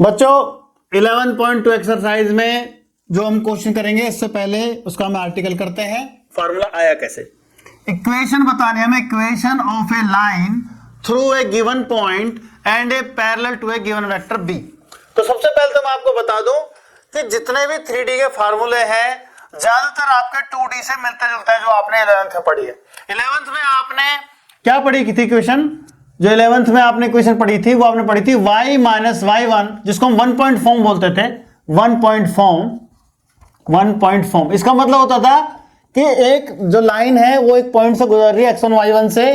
बच्चों 11.2 एक्सरसाइज में जो हम क्वेश्चन करेंगे इससे पहले उसका हम आर्टिकल करते हैं। फॉर्मूला आया कैसे, इक्वेशन बताने हमें, equation of a line through a given point and a parallel to a given vector B. तो सबसे पहले तो मैं आपको बता दूं कि जितने भी 3D के फार्मूले हैं ज्यादातर आपके 2D से मिलते जुलते हैं जो आपने 11th में पढ़ी है। 11th में आपने क्या पढ़ी की थी इक्वेशन, जो 11th में आपने इक्वेशन पढ़ी थी वो आपने पढ़ी थी y माइनस y1, जिसको हम 1 पॉइंट फॉर्म बोलते थे। 1 पॉइंट फॉर्म इसका मतलब होता था कि एक जो लाइन है वो एक पॉइंट से गुजर रही है x1 y1 से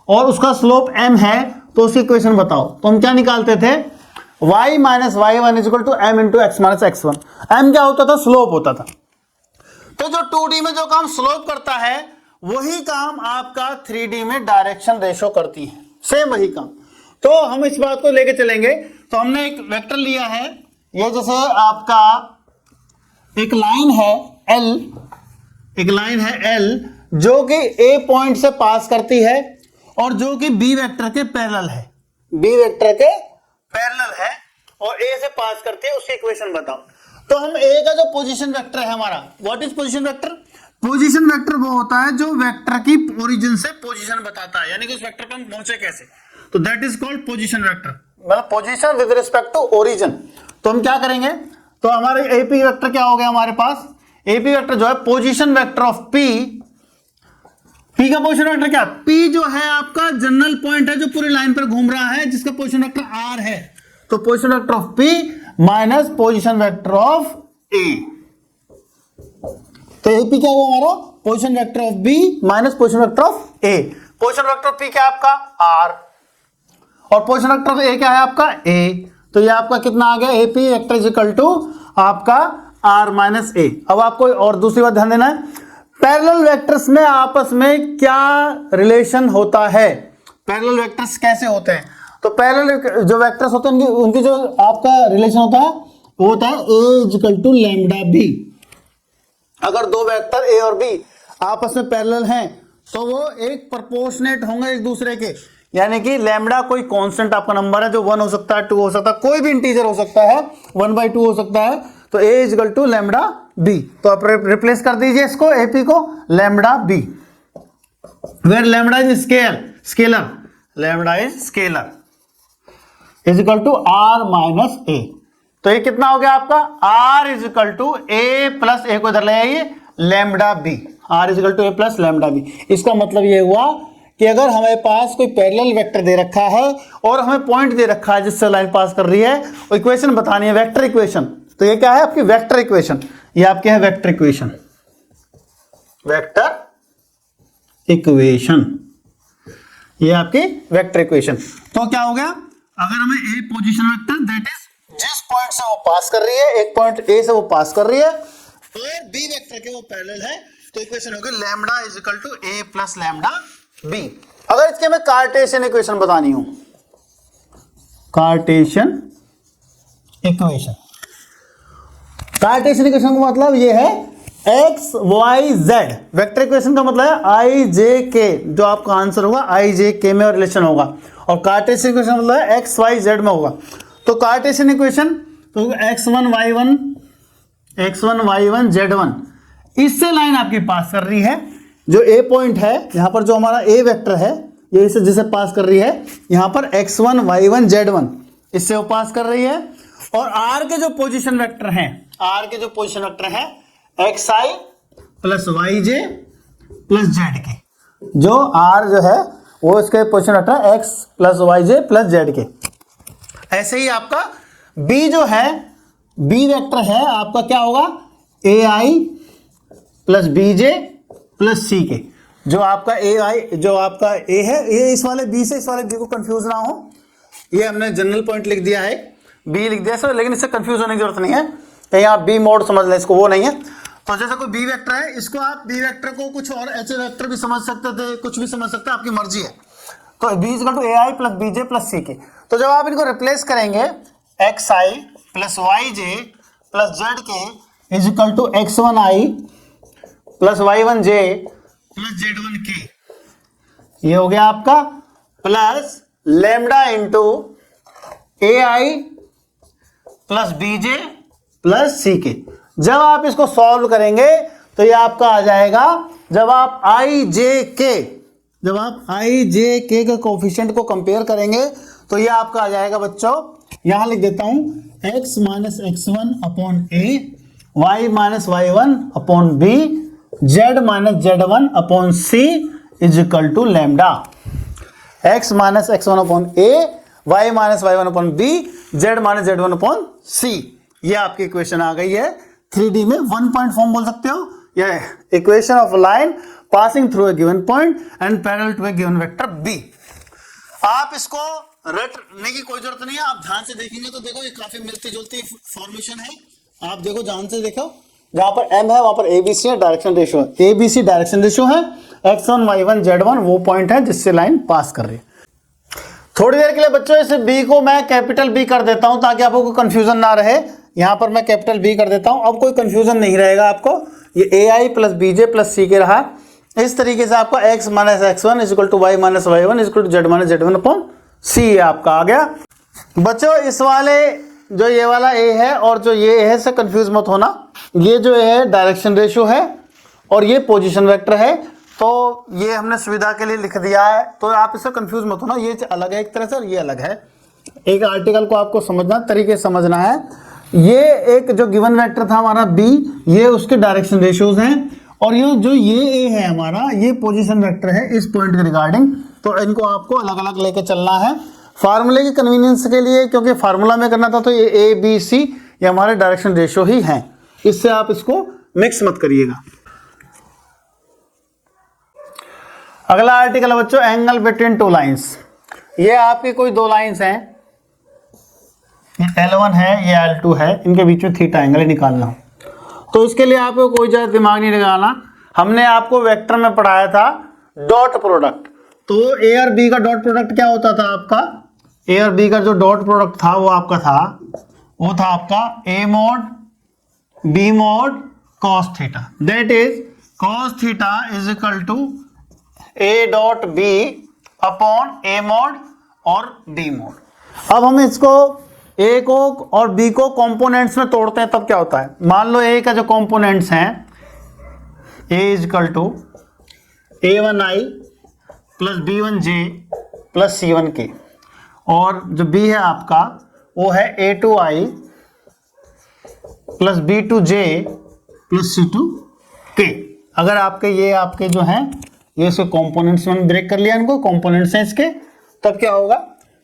और उसका स्लोप m है, तो उसकी इक्वेशन बताओ। तो हम क्या निकालते थे, y minus y1 is equal to m into x minus x1। m क्या होता था, स्लोप होता था। तो जो 2D में जो काम स्लोप करता है वही काम आपका 3D में डायरेक्शन रेशो करती है, सेम वही काम। तो हम इस बात को लेके चलेंगे। तो हमने एक वेक्टर लिया है, ये जैसे आपका एक लाइन है L, एक लाइन है L जो कि A पॉइंट से पास करती है और जो कि B वेक्टर के पैरेलल है, B वेक्टर के पैरेलल है और A से पास करती है। उसकी इक्वेशन बताओ। तो हम A का जो पोजीशन वेक्टर है हमारा, what is position vector? Position vector वो होता है जो वेक्टर की ओरिजिन से पोजीशन बताता है, यानी कि उस वेक्टर पर हम पहुंचे कैसे। तो that is called position vector, मतलब position with respect to origin. तो हम क्या करेंगे, तो हमारे एपी वेक्टर क्या हो गया हमारे पास, एपी वेक्टर जो है position vector of P. P का पोजीशन वेक्टर क्या, पी जो है आपका जनरल पॉइंट है जो पूरी लाइन पर घूम रहा है, जिसका पोजीशन वेक्टर आर है। तो position vector of P minus position vector of A. तो एपी क्या हुआ हमारा, position vector of B minus position vector of A. Position vector of P क्या है आपका आर और पोजीशन वेक्टर ऑफ ए क्या है आपका ए। तो ये आपका कितना आ गया, AP vector is equal to आपका आर माइनस ए। अब आपको और दूसरी बात ध्यान देना है, पैरेलल वेक्टर्स में आपस में क्या रिलेशन होता है, पैरेलल वेक्टर्स कैसे होते हैं। तो पैरेलल जो वेक्टर्स होते हैं उनकी जो आपका रिलेशन होता है वो होता है A is equal to lambda B. अगर दो वेक्टर ए और बी आपस में पैरेलल हैं तो वो एक प्रोपोर्शनेट होंगे एक दूसरे के, यानी कि लैम्डा कोई कांस्टेंट आपका नंबर है जो 1 हो सकता है, 2 हो सकता है, कोई भी इंटीजर हो सकता है, 1/2 हो सकता है। तो A is equal to lambda B. तो आप रिप्लेस कर दीजिए इसको एपी को lambda B, where lambda is scalar, lambda is scalar is equal to R minus A. तो ये कितना हो गया आपका, R is equal to A plus A को इधर ले आइए lambda B, R is equal to A plus lambda B. इसका मतलब ये हुआ कि अगर हमारे पास कोई पैरेलल वेक्टर दे रखा है और हमें पॉइंट दे रखा है जिससे लाइन पास कर रही है, वो इक्वेशन बतानी है वेक्टर इक्वेशन। तो ये क्या है आपकी वेक्टर इक्वेशन, ये आपके है वेक्टर इक्वेशन, वेक्टर इक्वेशन, ये आपकी वेक्टर इक्वेशन। तो क्या हो गया, अगर हमें ए पोजीशन वेक्टर दैट इज जिस पॉइंट से वो पास कर रही है, एक पॉइंट ए से वो पास कर रही है और बी वेक्टर के वो पैरेलल है, तो इक्वेशन होगी lambda is equal to A plus lambda B. अगर इसके हमें कार्टेशियन इक्वेशन बतानी हो, कार्टेशियन इक्वेशन, कार्टेशियन इक्वेशन का मतलब ये है X Y Z. Vector equation का मतलब है आई जे के, जो आपका आंसर होगा आई जे के में रिलेशन होगा, और कार्टेशियन इक्वेशन मतलब है एक्स वाई जेड में होगा। तो कार्टेशियन इक्वेशन तो x1 y1 z1, इससे लाइन आपकी पास कर रही है, जो ए पॉइंट है यहां पर, जो हमारा ए वेक्टर है ये इसे जिसे पास कर रही है यहां पर x1 y1 z1, इससे वो पास कर रही है। और आर के जो पोजीशन वेक्टर हैं, आर के जो पोजीशन वेक्टर हैं xi plus yj plus z के, जो आर जो है वो इसके पोजीशन वेक्टर है x plus yj plus z के। ऐसे ही आपका b जो है, b वेक्टर है आपका क्या होगा, ai plus bj plus c के। जो आपका ai जो आपका a है, ये इस वाले b से इस वाले b को कंफ्यूज ना हो, ये हमने जनरल पॉइंट लिख दिया है, b लिख दिया सर, लेकिन इससे कंफ्यूज होने की जरूरत नहीं है, कहीं आप b मोड समझ लें इसको, वो नहीं है। तो जैसे कोई b वेक्टर है, इसको आप b वेक्टर को कुछ और h वेक्टर भी समझ सकते थे, कुछ भी समझ सकते हैं, आपकी मर्जी है। तो b is equal to ai plus bj plus c k. तो जब आप इनको रिप्लेस करेंगे xi plus yj plus z k is equal to x1i plus y1j plus z1k, ये हो गया आपका plus lambda into ai plus b j plus c k. जब आप इसको सॉल्व करेंगे तो ये आपका आ जाएगा, जब आप आई जे के कोफिशिएंट को कंपेयर करेंगे तो ये आपका आ जाएगा बच्चों, यहां लिख देता हूं, x minus x1 upon a, y minus y1 upon b, z minus z1 upon c is equal to lambda. x minus x1 upon a, y minus y1 upon b, z minus z1 upon c. ये आपकी equation आ गई है 3D में, 1 point form बोल सकते हो, ये equation of line passing through a given point and parallel to a given vector B. आप इसको रटने की कोई जरूरत नहीं है, आप ध्यान से देखेंगे तो देखो ये काफी मिलती जुलती फॉर्मेशन है। आप देखो, ध्यान से देखो, जहां पर m है वहां पर ABC है, डायरेक्शन रेशियो है, ABC डायरेक्शन रेशियो है, x1 y1 z1 वो पॉइंट है जिससे लाइन पास कर रही है। थोड़ी देर के लिए बच्चों इस B को मैं कैपिटल B कर देता हूं ताकि आपको कंफ्यूजन ना रहे। यहां पर मैं कैपिटल B कर देता हूं, अब कोई कंफ्यूजन नहीं रहेगा आपको। ये AI plus BJ plus C के रहा। इस तरीके से आपका x minus x1 is equal to y minus y1 is equal to z minus z1 upon C आपका आ गया। बच्चों इस वाले जो ये वाला A है और जो ये है से कंफ्यूज मत होना, ये जो है डायरेक्शन रेशियो है और ये पोजीशन वेक्टर है, तो ये हमने सुविधा के लिए लिख दिया है, तो आप इससे कंफ्यूज मत होना, ये अलग है एक तरह से और ये अलग है। एक आर्टिकल को आपको समझना, तरीके से समझना है। ये एक जो गिवन वेक्टर था हमारा B, ये उसके डायरेक्शन रेशियोज हैं, और ये जो ये A है हमारा, ये पोजीशन वेक्टर है इस पॉइंट के रिगार्डिंग, तो इनको आपको अलग अलग लेके चलना है फार्मूले की कन्वीनियंस के लिए, क्योंकि फार्मूला में करना था तो ये A B C ये हमारे डायरेक्शन रेशियो ही हैं, इससे आप इसको मिक्स मत करिएगा। अगला आर्टिकल है बच्चों एंगल बिटवीन टू लाइंस। ये आपकी कोई दो लाइंस हैं, ये L1 है ये L2 है, इनके बीच में थीटा एंगल निकालना। तो इसके लिए आपको कोई ज्यादा दिमाग नहीं लगाना, हमने आपको वेक्टर में पढ़ाया था डॉट प्रोडक्ट। तो A और B का डॉट प्रोडक्ट क्या होता था आपका, A और B का जो डॉट प्रोडक्ट था वो था आपका A mod B mod cos theta, that is cos theta is equal to A dot B upon A mod और B mod। अब हम इसको A को और B को कंपोनेंट्स में तोड़ते हैं, तब क्या होता है, मान लो A का जो कंपोनेंट्स हैं A is equal to A1i plus B1j plus C1k, और जो B है आपका वो है A2i plus B2j plus C2k। अगर आपके जो हैं ये इसके कंपोनेंट्स में ब्रेक कर लिया, इनको कंपोनेंट्स हैं इसके, तब क्या होगा,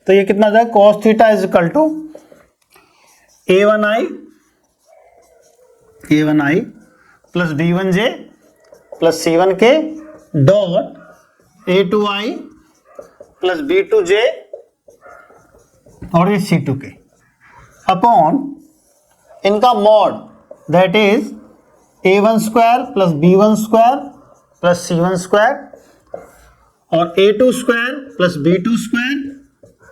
तो ये कितना जाएगा, cos theta is equal to A1i plus B1j plus C1k dot A2i plus B2j और ये C2k अपॉन इनका mod, that is A1 square plus B1 square plus C1 square और A2 square plus B2 square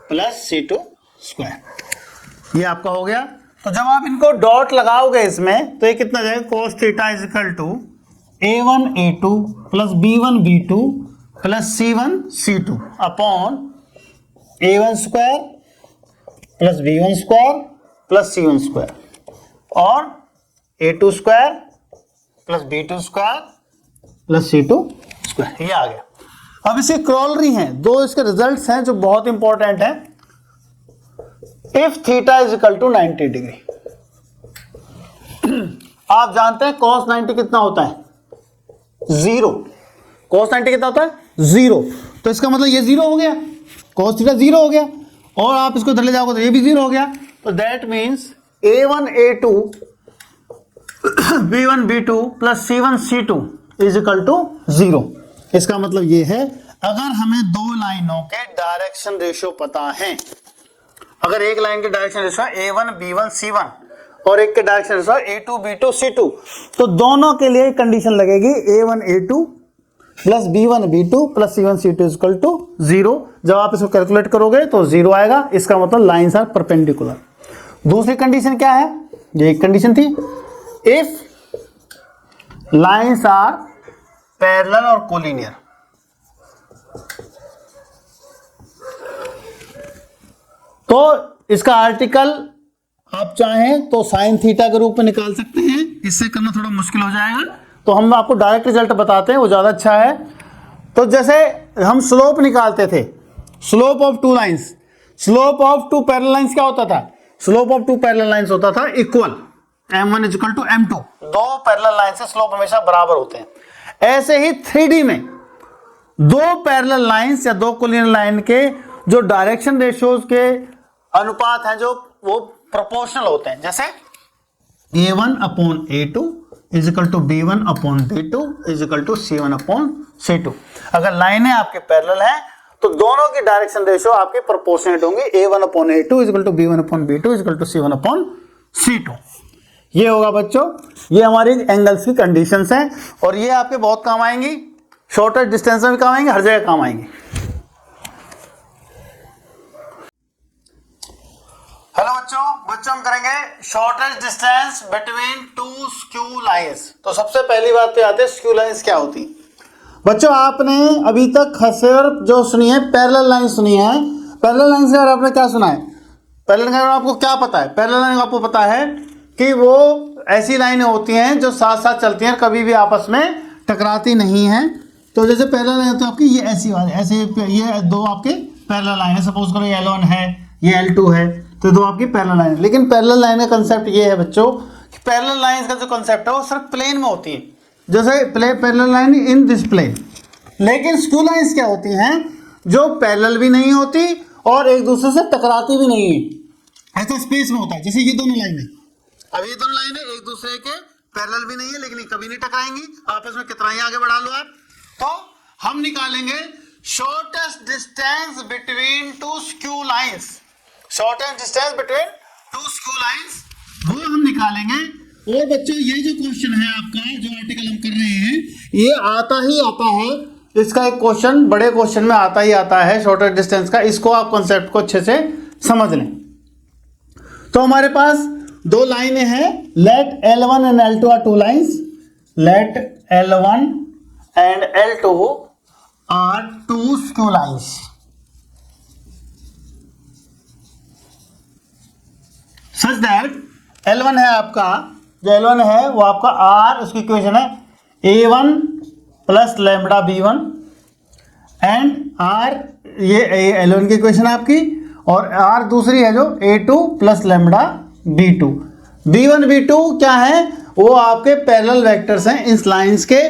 plus C2 square. ये आपका हो गया। तो जब आप इनको डॉट लगाओगे इसमें तो ये कितना जाएगा, cos theta is equal to A1 A2 plus B1 B2 plus C1 C2 upon A1 square plus B1 square plus C1 square और A2 square plus B2 square plus C2 square. ये आ गया। अब इसके क्रॉलरी हैं, दो इसके रिजल्ट्स हैं जो बहुत इंपॉर्टेंट है। If theta is equal to 90 degree, आप जानते हैं cos 90 कितना होता है, 0। cos 90 कितना होता है, 0। तो इसका मतलब ये 0 हो गया, cos थीटा 0 हो गया, और आप इसको इधर ले जाओगे तो ये भी 0 हो गया। तो that means A1 A2 B1 B2 plus C1 C2 is equal to 0। इसका मतलब ये है, अगर हमें दो लाइनों के डायरेक्शन रेशियो पता है, अगर एक लाइन के direction ratio A1 B1 C1 और एक के direction ratio A2 B2 C2, तो दोनों के लिए कंडीशन लगेगी A1 A2 plus B1 B2 plus C1 C2 is equal to 0। जब आप इसको कैलकुलेट करोगे तो 0 आएगा, इसका मतलब लाइंस आर परपेंडिकुलर। दूसरी कंडीशन क्या है, ये एक कंडीशन थी, इफ लाइंस आर पैरेलल और कोलिनियर। तो इसका आर्टिकल आप चाहें तो साइन थीटा के रूप में निकाल सकते हैं, इससे करना थोड़ा मुश्किल हो जाएगा, तो हम आपको डायरेक्ट रिजल्ट बताते हैं, वो ज़्यादा अच्छा है। तो जैसे हम स्लोप निकालते थे, slope of two lines, slope of two parallel lines क्या होता था, slope of two parallel lines होता था equal m1 equal to m2, दो पैरेलल लाइन से स्लोप हमेशा बराबर होते हैं। ऐसे ही 3D में दो पैरेलल लाइंस या दो कोलिनियर लाइन के जो डायरेक्शन रेशियोज के अनुपात हैं जो वो प्रोपोर्शनल होते हैं, जैसे a1 upon a2 is equal to b1 upon b2 is equal to c1 upon c2। अगर लाइनें आपके पैरेलल हैं तो दोनों की डायरेक्शन रेशियो आपके प्रोपोर्शनेट होंगे, a1 upon a2 is equal to b1 upon b2 is equal to c1 upon c2। ये होगा बच्चों, ये हमारी एंगल्स की कंडीशंस हैं और ये आपके बहुत काम आएंगी, शॉर्टर डिस्टेंस में भी काम आएंगे, हर जगह काम आएंगे। हेलो बच्चों हम करेंगे shortest distance between two skew lines. तो सबसे पहली बात पे आते हैं स्क्यू लाइंस क्या होती है। बच्चों आपने अभी तक सिर्फ जो सुनी है पैरेलल लाइन सुनी है, पैरेलल लाइन से आपने क्या सुना है, पैरेलल लाइन आपको क्या पता है, पैरेलल लाइन आपको पता है कि वो ऐसी लाइनें होती हैं जो साथ साथ चलती हैं, कभी भी आपस में टकराती नहीं हैं। तो जैसे पैरेलल लाइन तो आपकी ये ऐसी वाली, ऐसे ये दो आपके पैरेलल लाइन है, सपोज करो ये L1 है ये L2 है, तो दो आपकी पैरेलल लाइन है। लेकिन पैरेलल लाइन का कंसेप्ट ये है बच्चों कि पैरेलल लाइन का जो कंसेप्ट है वो सिर्फ प्लेन में होती है, जैसे parallel line in this plane. लेकिन स्क्यू लाइंस क्या होती हैं जो पैरेलल भी नहीं होती और एक दूसरे से टकराती भी नहीं है, ऐसा स्पेस में होता है। जैसे ये दोनों लाइनें, अब ये दोनों लाइनें एक दूसरे के पैरेलल भी नहीं है लेकिन कभी नहीं टकराएंगी, आपस में कितना ही आगे बढ़ा लो आप। तो हम निकालेंगे shortest distance between two skew lines, shortest distance between two skew lines वो हम निकालेंगे। और बच्चों ये जो क्वेश्चन है आपका जो आर्टिकल हम कर रहे हैं ये आता ही आता है, इसका एक क्वेश्चन बड़े क्वेश्चन में आता ही आता है शॉर्टेस्ट डिस्टेंस का, इसको आप कॉन्सेप्ट को अच्छे से समझ लें। तो हमारे पास दो लाइनें हैं, let L1 and L2 are two lines, let L1 and L2 are two skew lines. Such that L1 है आपका, जो L1 है वो आपका R, उसकी इक्वेशन है A1 plus lambda B1 and R, ये L1 की इक्वेशन है आपकी, और R दूसरी है जो A2 plus lambda B2। B1 B2 क्या है, वो आपके पैरेलल वेक्टर्स हैं इस लाइंस के,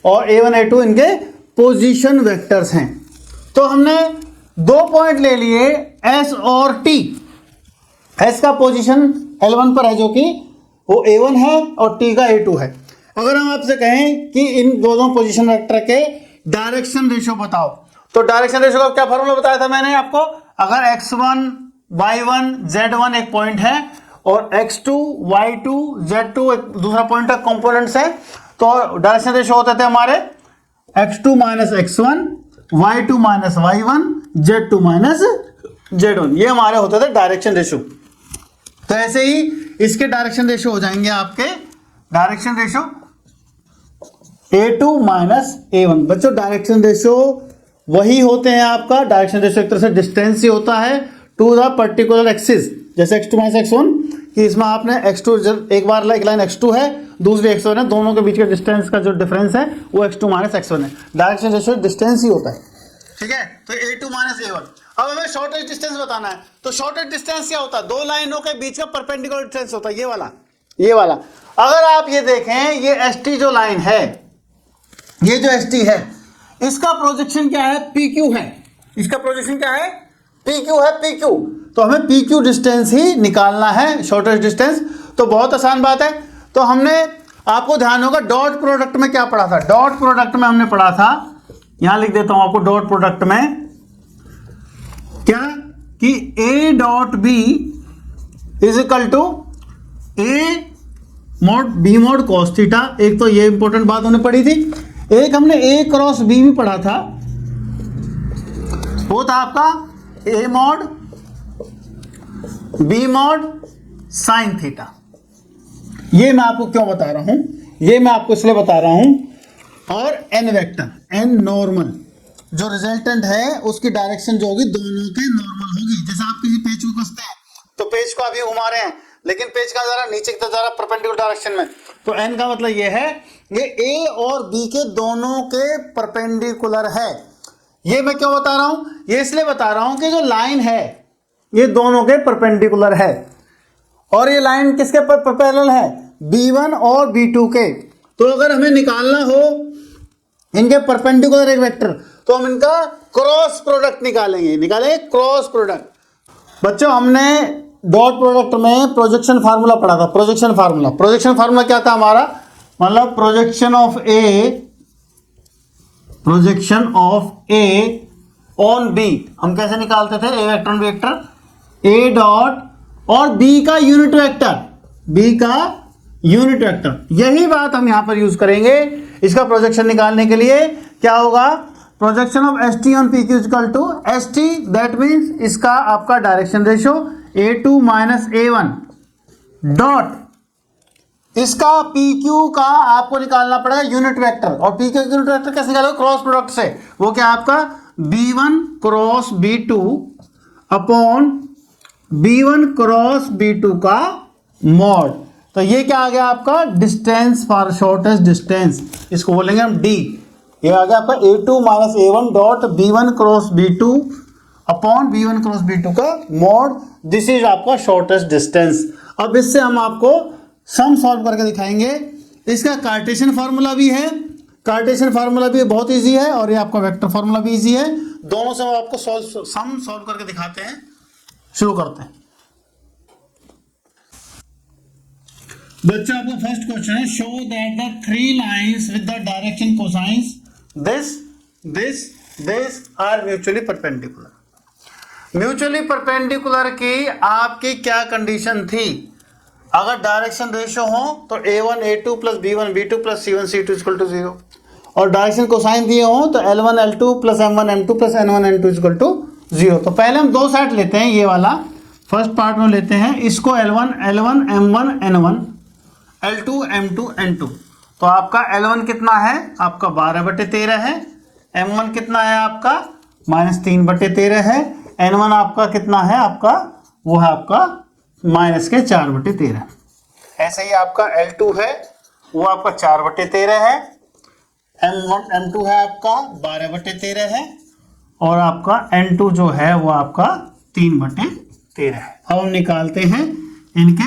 और A1 A2 इनके पोजीशन वेक्टर्स हैं। तो हमने दो पॉइंट ले लिए S और T। S का पोजीशन L1 पर है जो कि वो A1 है और T का A2 है। अगर हम आपसे कहें कि इन दोनों पोजीशन वेक्टर के डायरेक्शन रेशियो बताओ, तो डायरेक्शन रेशियो का क्या फॉर्मूला बताया था मैंने आपको, अगर x1 y1 z1 एक पॉइंट है और x2 y2 z2 एक दूसरा पॉइंट का कंपोनेंट्स है, तो डायरेक्शन रेशियो होते थे हमारे x2 minus x1 y2 minus y1 z2 minus z1, ये हमारे होते थे डायरेक्शन रेशियो। तो ऐसे ही इसके डायरेक्शन रेशियो हो जाएंगे आपके direction ratio A2 minus A1। बच्चों डायरेक्शन रेशियो वही होते हैं आपका, डायरेक्शन रेशियो एक तरह से डिस्टेंस ही होता है टू द पर्टिकुलर एक्सिस, जैसे x2 माइनस x1 कि इसमें आपने x2 एक बार एक लाइन x2 है दूसरी x1 है, दोनों के बीच के डिस्टेंस का जो डिफरेंस है वो x2 माइनस x1 है। डायरेक्शन रेशियो डिस्टेंस ही होता है, ठीक है। तो A2 माइनस A1। अब हमें शॉर्टेस्ट डिस्टेंस बताना है, तो शॉर्टेस्ट डिस्टेंस क्या होता है, दो लाइनों के बीच का परपेंडिकुलर डिस्टेंस होता है, ये वाला। अगर आप ये देखें ये ST जो लाइन है, ये जो ST है इसका प्रोजेक्शन क्या है, PQ है, इसका प्रोजेक्शन क्या है, PQ है, PQ। तो हमें PQ डिस्टेंस ही निकालना है, शॉर्टेस्ट डिस्टेंस। तो बहुत आसान बात है। तो हमने आपको ध्यान होगा डॉट प्रोडक्ट में क्या पढ़ा था, डॉट प्रोडक्ट में हमने पढ़ा था, यहां लिख देता हूं आपको, डॉट प्रोडक्ट में क्या कि A dot B is equal to A mod B mod cos theta. एक तो ये इंपॉर्टेंट बात हमने पढ़ी थी, एक हमने A क्रॉस B भी पढ़ा था, वो था आपका A mod B mod sine theta. ये मैं आपको क्यों बता रहा हूं, ये मैं आपको इसलिए बता रहा हूं, और n वेक्टर n नॉर्मल जो रिजल्टेंट है उसकी डायरेक्शन जो होगी दोनों के नॉर्मल होगी। जैसे आप किसी पेज को कसते हैं तो पेज को आप ये घुमा रहे हैं लेकिन पेज कहाँ जा रहा है, नीचे की तरफ जा रहा है परपेंडिकुलर डायरेक्शन में। तो एन का मतलब ये है ये ए और बी के दोनों के परपेंडिकुलर है। ये मैं क्यों बता रहा हूं, ये इसलिए बता रहा हूं कि जो लाइन है ये दोनों के परपेंडिकुलर है, और ये लाइन किसके पर पैरेलल है, B1 और B2 के। तो अगर हमें निकालना हो इनके परपेंडिकुलर एक वेक्टर, तो हम इनका क्रॉस प्रोडक्ट निकालेंगे क्रॉस प्रोडक्ट। बच्चों हमने डॉट प्रोडक्ट में प्रोजेक्शन फार्मूला पढ़ा था, प्रोजेक्शन फार्मूला क्या था हमारा, मतलब projection of A on B हम कैसे निकालते थे, A vector on B vector, A dot और बी का यूनिट वेक्टर, यही बात हम यहां पर यूज करेंगे इसका प्रोजेक्शन निकालने के लिए। क्या होगा, projection of S T on P Q equal to S T, that means इसका आपका direction ratio A2 minus A1 dot इसका PQ का आपको निकालना पड़ेगा यूनिट वेक्टर, और PQ का यूनिट वेक्टर कैसे निकालोगे, क्रॉस प्रोडक्ट से। वो क्या आपका B1 cross B2 upon B1 cross B2 का मॉड। तो ये क्या आ गया आपका डिस्टेंस फॉर शॉर्टेस्ट डिस्टेंस, इसको बोलेंगे हम D। ये आ गया आपका A2 minus A1 dot B1 cross B2 upon B1 cross B2 का मॉड, दिस इज आपका शॉर्टेस्ट डिस्टेंस। अब इससे हम आपको सम सॉल्व करके दिखाएंगे। इसका कार्टेशियन फार्मूला भी है, बहुत इजी है, और ये आपका वेक्टर फार्मूला भी इजी है। दोनों से हम आपको सम सॉल्व करके दिखाते हैं। शुरू करते हैं बच्चा, आपका फर्स्ट क्वेश्चन है, show that the three lines with the direction cosines this are mutually perpendicular. Mutually perpendicular की आपकी क्या कंडीशन थी, अगर डायरेक्शन रेशियो हो तो A1 A2 plus B1 B2 plus C1 C2 equal to 0, और डायरेक्शन कोसाइन दिए हो तो L1 L2 plus M1 M2 plus N1 N2 equal to 0। तो पहले हम दो सेट लेते हैं, ये वाला फर्स्ट पार्ट में लेते हैं, इसको L1 M1 N1 L2 M2 N2। तो आपका L1 कितना है, आपका 12/13 है, M1 कितना है आपका -3/13 है, N1 आपका कितना है, आपका वो है आपका -4/13। ऐसे ही आपका L2 है वो आपका 4/13 है, M1 M2 है आपका 12/13 है, और आपका N2 जो है वो आपका 3/13 है। अब हम निकालते हैं इनके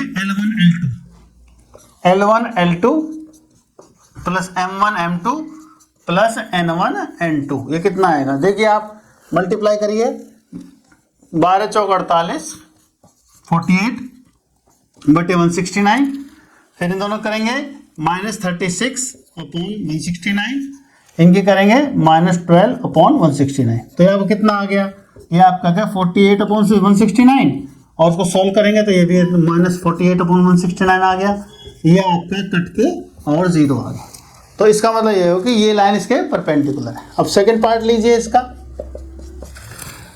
L1 L2 plus M1 M2 plus N1 N2, ये कितना आएगा, देखिए आप मल्टीप्लाई करिए, 12 चौक 48 48/169, फिर इन दोनों करेंगे -36 अपॉन 169, इनके करेंगे -12/169। तो ये आपको कितना आ गया, ये आपका क्या 48/169, और उसको सॉल्व करेंगे तो ये भी -48/169 आ गया, ये आपका कट के और 0 आ गया। तो इसका मतलब ये हो कि ये लाइन इसके परपेंडिकुलर है। अब सेकंड पार्ट लीजिए इसका,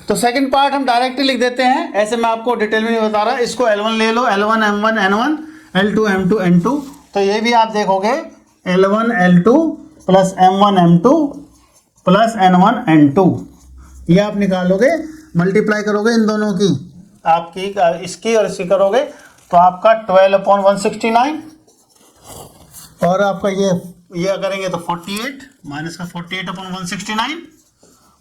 तो सेकंड पार्ट हम डायरेक्टली लिख देते हैं, ऐसे मैं आपको डिटेल में नहीं बता रहा। इसको L1 ले लो, L1 M1 N1 L2 M2 N2, तो ये भी आप देखोगे L1 L2 plus M1 M2 plus N1 N2, ये आप निकालोगे, मल्टीप्लाई करोगे इन दोनों की, आपकी इसकी और इसकी करोगे तो आपका 12/169, और आपका ये करेंगे तो 48 माइनस का 48/169,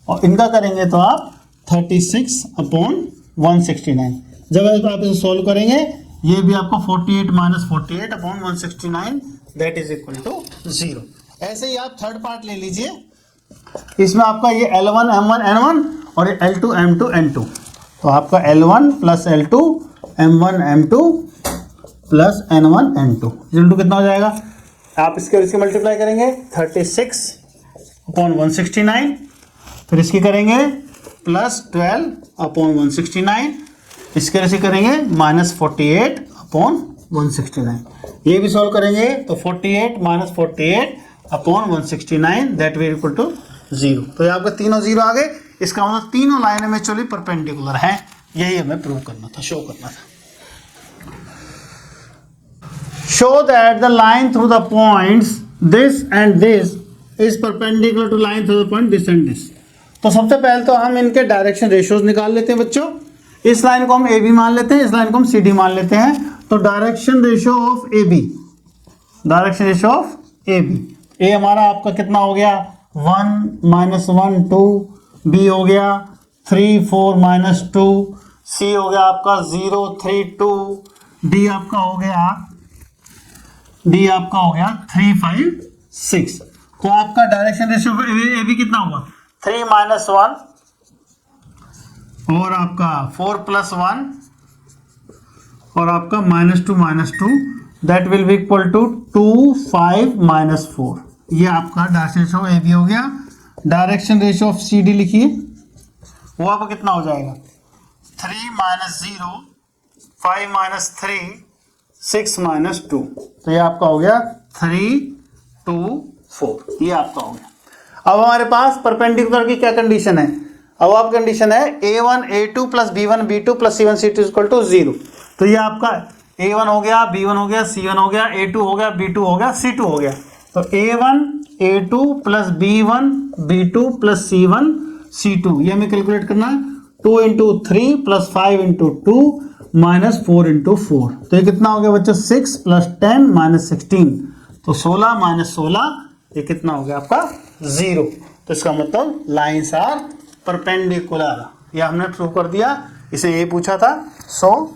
और इनका करेंगे तो आप 36/169। जब आप इसे सॉल्व करेंगे ये भी आपको 48 minus 48/169 that is equal to 0। ऐसे ही आप थर्ड पार्ट ले लीजिए, इसमें आपका ये L1 M1 N1 और ये L2 M2 N2, तो आपका L1 plus L2 M1 M2 plus N1 N2 N2 कितना हो जाएगा, आप इसके और इसके मल्टीप्लाई करेंगे 36/169, फिर इसकी करेंगे प्लस 12/169, इसके ऐसे करेंगे -48/169, ये भी सॉल्व करेंगे तो 48 minus 48/169 that will equal to 0। तो ये आपका तीनों 0 आ गए, इसका मतलब तीनों लाइनें म्यूचुअली परपेंडिकुलर हैं, यही हमें प्रूव करना था, शो करना था। Show that the line through the points this and this is perpendicular to line through the point this and this। तो सबसे पहले तो हम इनके डायरेक्शन रेशियोज निकाल लेते हैं बच्चों। इस लाइन को हम ए बी मान लेते हैं, इस लाइन को हम सी डी मान लेते हैं। तो direction ratio of A B, direction ratio of A B, A हमारा आपका कितना हो गया 1 -1 2, बी हो गया 3 4 -2, सी हो गया आपका 0 3 2, डी आपका हो गया 3 5 6। तो आपका डायरेक्शन रेशियो ए बी कितना हुआ 3 -1 और आपका 4 + 1 और आपका -2 that will be equal to 2 5 -4। ये आपका डायरेक्शन रेशियो ए बी हो गया। Direction ratio of C D लिखिए, वो आपका कितना हो जाएगा 3 -0 5 -3 6 -2। तो ये आपका हो गया 3 2 4, ये आपका हो गया। अब हमारे पास परपेंडिकुलर की क्या कंडीशन है, अब आप कंडीशन है a1 a2 + b1 b2 + c1 c2 = 0। तो ये आपका a1 हो गया, b1 हो गया, c1 हो गया, a2 हो गया, b2 हो गया, c2 हो गया। तो a1 a2 + b1 b2 + c1 c2 ये हमें कैलकुलेट करना है। 2 × 3 + 5 × 2 -4 × 4। तो ये कितना हो गया बच्चों 6 + 10 -16। तो 16 - 16 ये कितना हो गया आपका 0। तो इसका मतलब लाइन्स आर परपेंडिकुलर, ये हमने प्रूव कर दिया। इसे ये पूछा था। So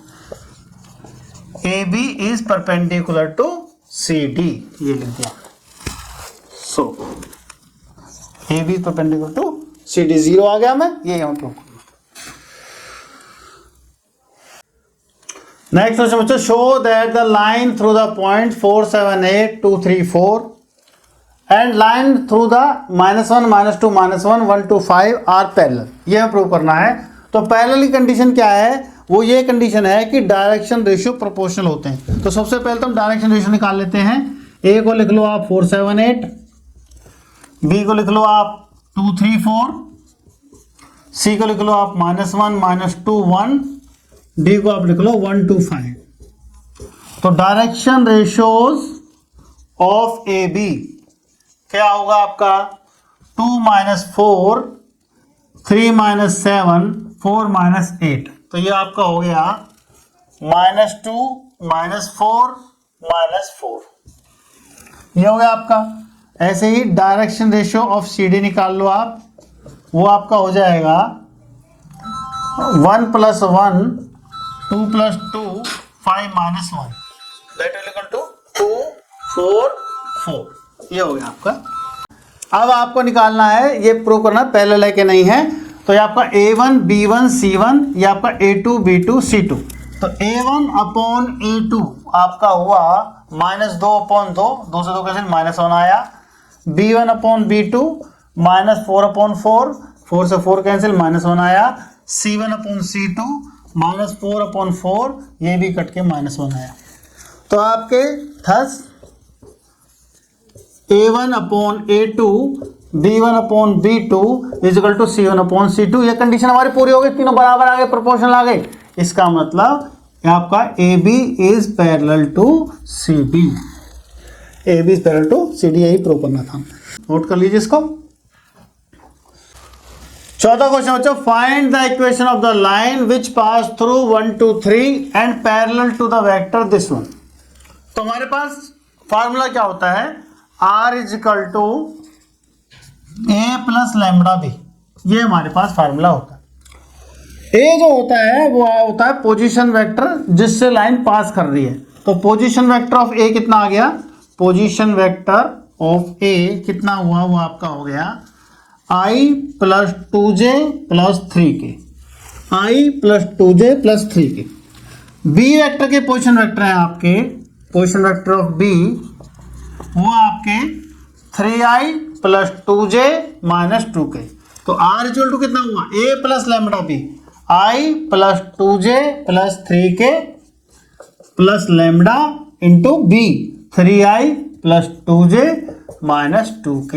A B is perpendicular to C D, ये लिख दिया। So A B is perpendicular to C D, 0 आ गया हमें, ये हम प्रूव कर। नेक्स्ट क्वेश्चन बच्चों, show that the line through the point 4 7 8 2 3 4 and line through the -1 -2 -1 1 2 5 are parallel. ये हमें प्रूव करना है। तो पैरेलल की कंडीशन क्या है, वो ये कंडीशन है कि डायरेक्शन रेशियो प्रोपोर्शनल होते हैं। तो सबसे पहले तो हम डायरेक्शन रेशियो निकाल लेते हैं। ए को लिख लो आप 4 7 8, बी को लिख लो आप 2 3 4, सी को लिख लो आप -1 -2 1, डी को आप लिख लो 1 2 5। तो direction ratios of A B क्या होगा आपका 2 - 4 3 - 7 4 - 8। तो ये आपका हो गया -2 -4 -4, ये हो गया आपका। ऐसे ही direction ratio of C D निकाल लो आप, वो आपका हो जाएगा 1 + 1 2 + 2 5 - 1 दैट विल इक्वल टू 2 4 4, ये हो गया आपका। अब आपको निकालना है, ये प्रूव करना पैरेलल है कि नहीं है। तो ये आपका a1 b1 c1, ये आपका a2 b2 c2। तो a1 / a2 आपका हुआ -2/2, 2 से 2 कैंसिल -1 आया। b1 / b2 -4/4, 4 से 4 कैंसिल -1 आया। c1 / c2 -4/4, ये भी कट के -1 आया। तो आपके thus a1 / a2 b1 / b2 = c1 / c2। ये कंडीशन हमारी पूरी हो गई, तीनों बराबर आ गए, प्रोपोर्शनल आ गए। इसका मतलब आपका A B is parallel to C D, A B is parallel to C D, यही प्रूव करना था। नोट कर लीजिए इसको। चौथा क्वेश्चन बच्चों, find the equation of the line which pass through 1 2 3 and parallel to the vector this one. तो हमारे पास फार्मूला क्या होता है, R = A + λb, ये हमारे पास फार्मूला होता है। ए जो होता है वो होता है पोजीशन वेक्टर जिससे लाइन पास कर रही है। तो पोजीशन वेक्टर ऑफ ए कितना आ गया, पोजीशन वेक्टर ऑफ ए कितना हुआ, वो आपका हो गया I + 2j + 3k, I + 2j + 3k। B vector के पोजीशन वेक्टर हैं आपके, पोजीशन वेक्टर ऑफ बी वो आपके 3i + 2j - 2k। तो R = कितना हुआ, A + λb, I + 2j + 3k + λ × B 3i + 2j - 2k।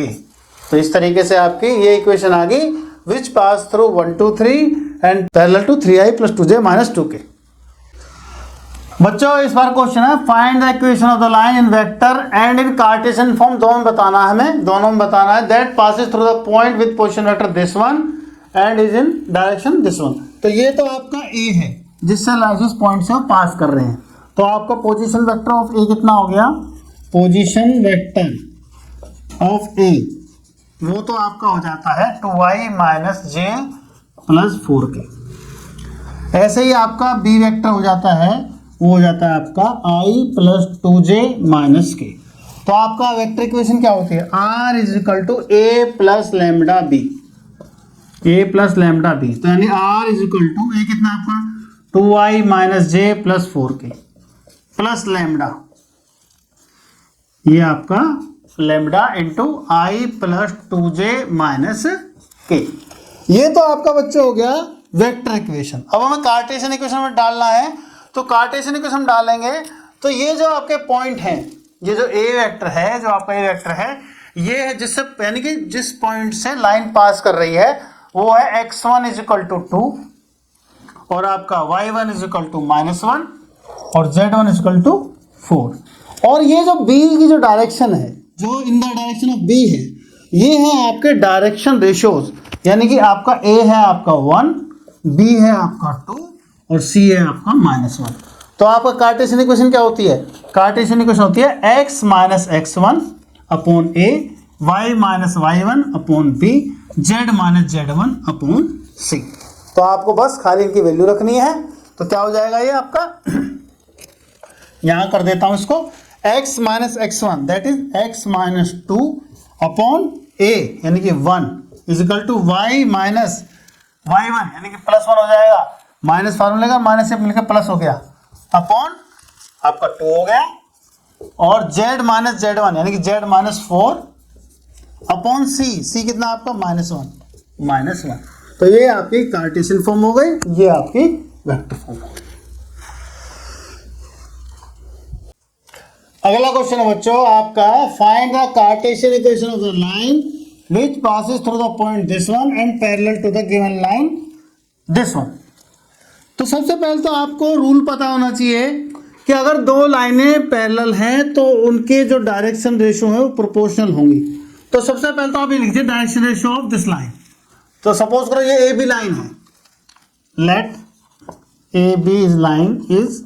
तो इस तरीके से आपकी ये इक्वेशन आ गई which pass through 1 2 3 and parallel to 3i + 2j - 2k। बच्चों इस बार क्वेश्चन है find the equation of the line in vector and in Cartesian form. दोनों बताना है हमें, दोनों में बताना है that passes through the point with position vector this one and is in direction this one. तो ये तो आपका ए है जिससे जिस पॉइंट से हम पास कर रहे हैं। तो आपका पोजीशन वेक्टर ऑफ ए कितना हो गया, पोजीशन वेक्टर ऑफ ए वो तो आपका हो जाता है 2y माइनस जे प्लस 4k। ऐसे ही आपका बी वेक्टर हो जाता है, वो हो जाता है आपका i प्लस 2j माइनस के। तो आपका वेक्टर इक्वेशन क्या होती है, r is equal to A plus lambda B, A plus lambda B. तो यानी r is equal to A कितना आपका 2y माइनस जे प्लस 4k प्लस लैम्बडा, ये आपका lambda into I plus 2j minus K. ये तो आपका बच्चे हो गया वेक्टर इक्वेशन। अब हमें कार्टेशियन इक्वेशन में डालना है, तो कार्टेशियन इक्वेशन डालेंगे तो ये जो आपके पॉइंट हैं, ये जो ए वेक्टर है, जो आपका ए वेक्टर है, ये है जिससे यानी कि जिस पॉइंट से लाइन पास कर रही है वो है x1 इज इक्वल टू 2 और आपका y1 इज इक्वल टू -1 और z1 इज इक्वल टू 4। और ये जो b की जो डायरेक्शन है, जो in the direction of b है, ये है आपके डायरेक्शन रेशियोज, यानी कि आपका a है आपका 1, b है आपका 2 और c है आपका -1। तो आपका कार्टेशियन इक्वेशन क्या होती है, कार्टेशियन इक्वेशन होती है x minus x1 upon a, y minus y1 upon b, z minus z1 upon c। तो आपको बस खाली इनकी वैल्यू रखनी है। तो क्या हो जाएगा ये आपका, यहां कर देता हूं इसको, x minus x1 that is x minus 2 upon a यानी कि 1 is equal to y minus y1 यानी कि +1 हो जाएगा, माइनस फार्मूले का माइनस से मिलकर प्लस हो गया, अपॉन आपका 2 हो गया, और z माइनस z1 यानी कि z माइनस 4 अपॉन c कितना आपका -1। तो ये आपकी कार्टेशियन फॉर्म हो गई, ये आपकी वेक्टर फॉर्म हो गई। अगला क्वेश्चन है बच्चों आपका, find the Cartesian equation of the line which passes through the point this one and parallel to the given line this one. तो सबसे पहले तो आपको रूल पता होना चाहिए कि अगर दो लाइनें पैरेलल हैं तो उनके जो डायरेक्शन रेशियो है वो प्रोपोर्शनल होंगी। तो सबसे पहले तो आप ये लिखिए direction ratio of this line. तो सपोज करो ये ए बी लाइन है, let A B is line is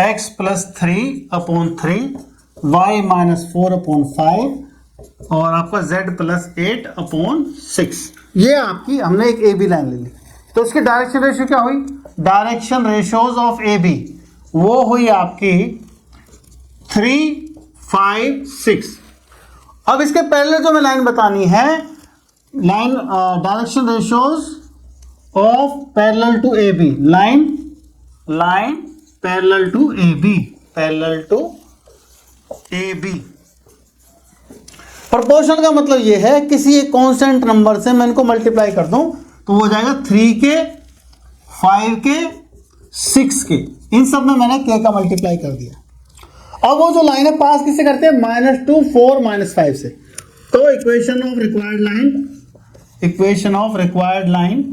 x plus 3 upon 3, y minus 4 upon 5 और आपका z प्लस 8 अपॉन 6। ये आपकी हमने एक ए बी लाइन ले ली। तो इसकी डायरेक्शन रेशियो क्या हुई, direction ratios of A B वो हुई आपकी 3, 5, 6। अब इसके पहले जो मैं लाइन बतानी है, line direction ratios of parallel to A B, line parallel to A B, parallel to A B. Proportion का मतलब ये है किसी एक कांस्टेंट नंबर से मैं इनको मल्टीप्लाई कर दूं तो वो हो जाएगा 3k, 5k, 6k, इन सब में मैंने k का मल्टीप्लाई कर दिया। अब वो जो लाइन है पास किससे करते हैं, -2, 4, -5 से। तो equation of required line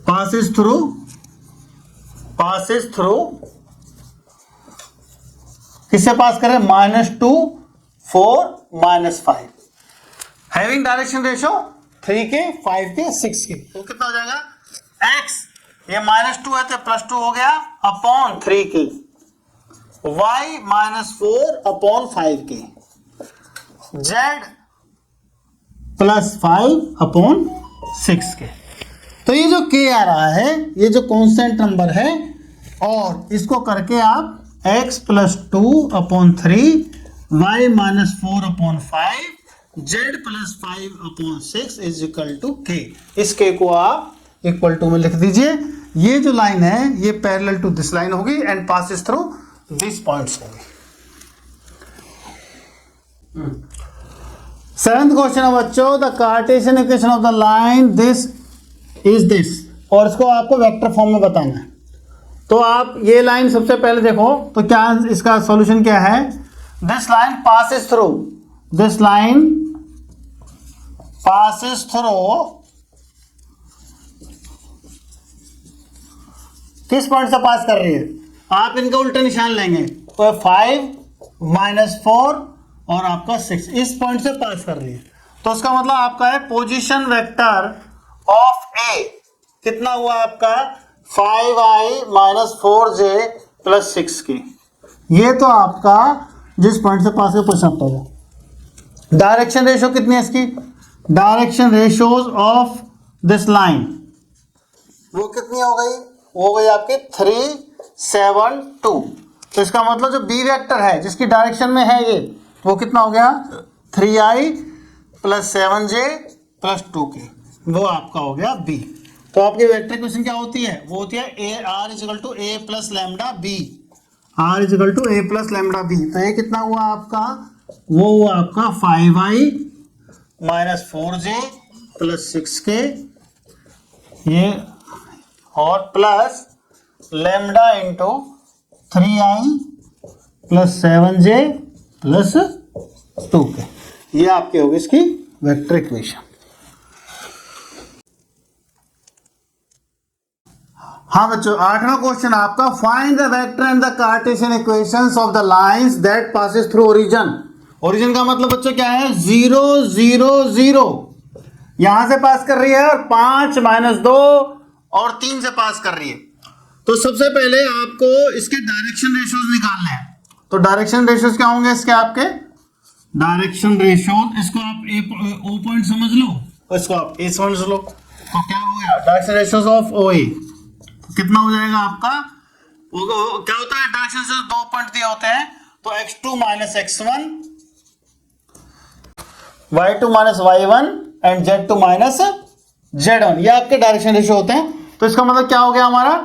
passes through किससे पास करें, -2, 4, -5, having direction ratio 3k, 5k, 6k। तो कितना हो जाएगा, x ये -2 है तो +2 हो गया upon 3k, y -4 upon 5k, z +5 upon 6k। तो ये जो k आ रहा है ये जो कांस्टेंट नंबर है, और इसको करके आप x plus 2 upon 3, y minus 4 upon 5, z plus 5 upon 6 is equal to k। इस k को आप इक्वल टू में लिख दीजिए। ये जो लाइन है ये पैरेलल टू दिस लाइन होगी and passes through this points होगी। 7th क्वेश्चन है बच्चों, the Cartesian equation of the line this is this, और इसको आपको वेक्टर फॉर्म में बताना है। तो आप ये लाइन सबसे पहले देखो तो क्या इसका सॉल्यूशन क्या है, दिस लाइन पासेस थ्रू किस पॉइंट से पास कर रही है, आप इनका उल्टा निशान लेंगे तो 5, -4 और आपका 6 इस पॉइंट से पास कर रही है। तो उसका मतलब आपका है पोजीशन वेक्टर ऑफ ए कितना हुआ आपका 5i minus 4j plus 6k। ये तो आपका जिस पॉइंट से पास है पोजीशन होगा। डायरेक्शन रेशियो कितनी है इसकी, direction ratios of this line वो कितनी हो गई, वो हो गई आपकी 3, 7, 2। तो इसका मतलब जो बी वेक्टर है जिसकी डायरेक्शन में है ये वो कितना हो गया 3i plus 7j plus 2k, वो आपका हो गया बी। तो आपकी वेक्टर इक्वेशन क्या होती है, वो होती है A R is equal to A plus lambda B, R is equal to A plus lambda B. तो ये कितना हुआ आपका, वो हुआ आपका 5i minus 4j plus 6k ये और plus lambda into 3i plus 7j plus 2k। ये आपके होगी इसकी वेक्टर इक्वेशन। हाँ बच्चों, 8वां क्वेश्चन आपका find the vector and the Cartesian equations of the lines that passes through origin. Origin का मतलब बच्चों क्या है 0, 0, 0 यहां से पास कर रही है और 5, -2 और 3 से पास कर रही है। तो सबसे पहले आपको इसके डायरेक्शन रेशियोज निकालने हैं। तो डायरेक्शन रेशियोज क्या होंगे इसके, आपके डायरेक्शन रेशियोज, इसको आप ओ पॉइंट समझ लो, इसको आप ए समझ लो। तो क्या हो गया डायरेक्शन रेशियोज ऑफ ओ ए, कितना हो जाएगा आपका, क्या होता है डायरेक्शन से 2 पॉइंट दिए होते हैं, तो x2 minus x1, y2 minus y1 and z2 minus z1, ये आपके डायरेक्शन रेशियो होते हैं। तो इसका मतलब क्या हो गया हमारा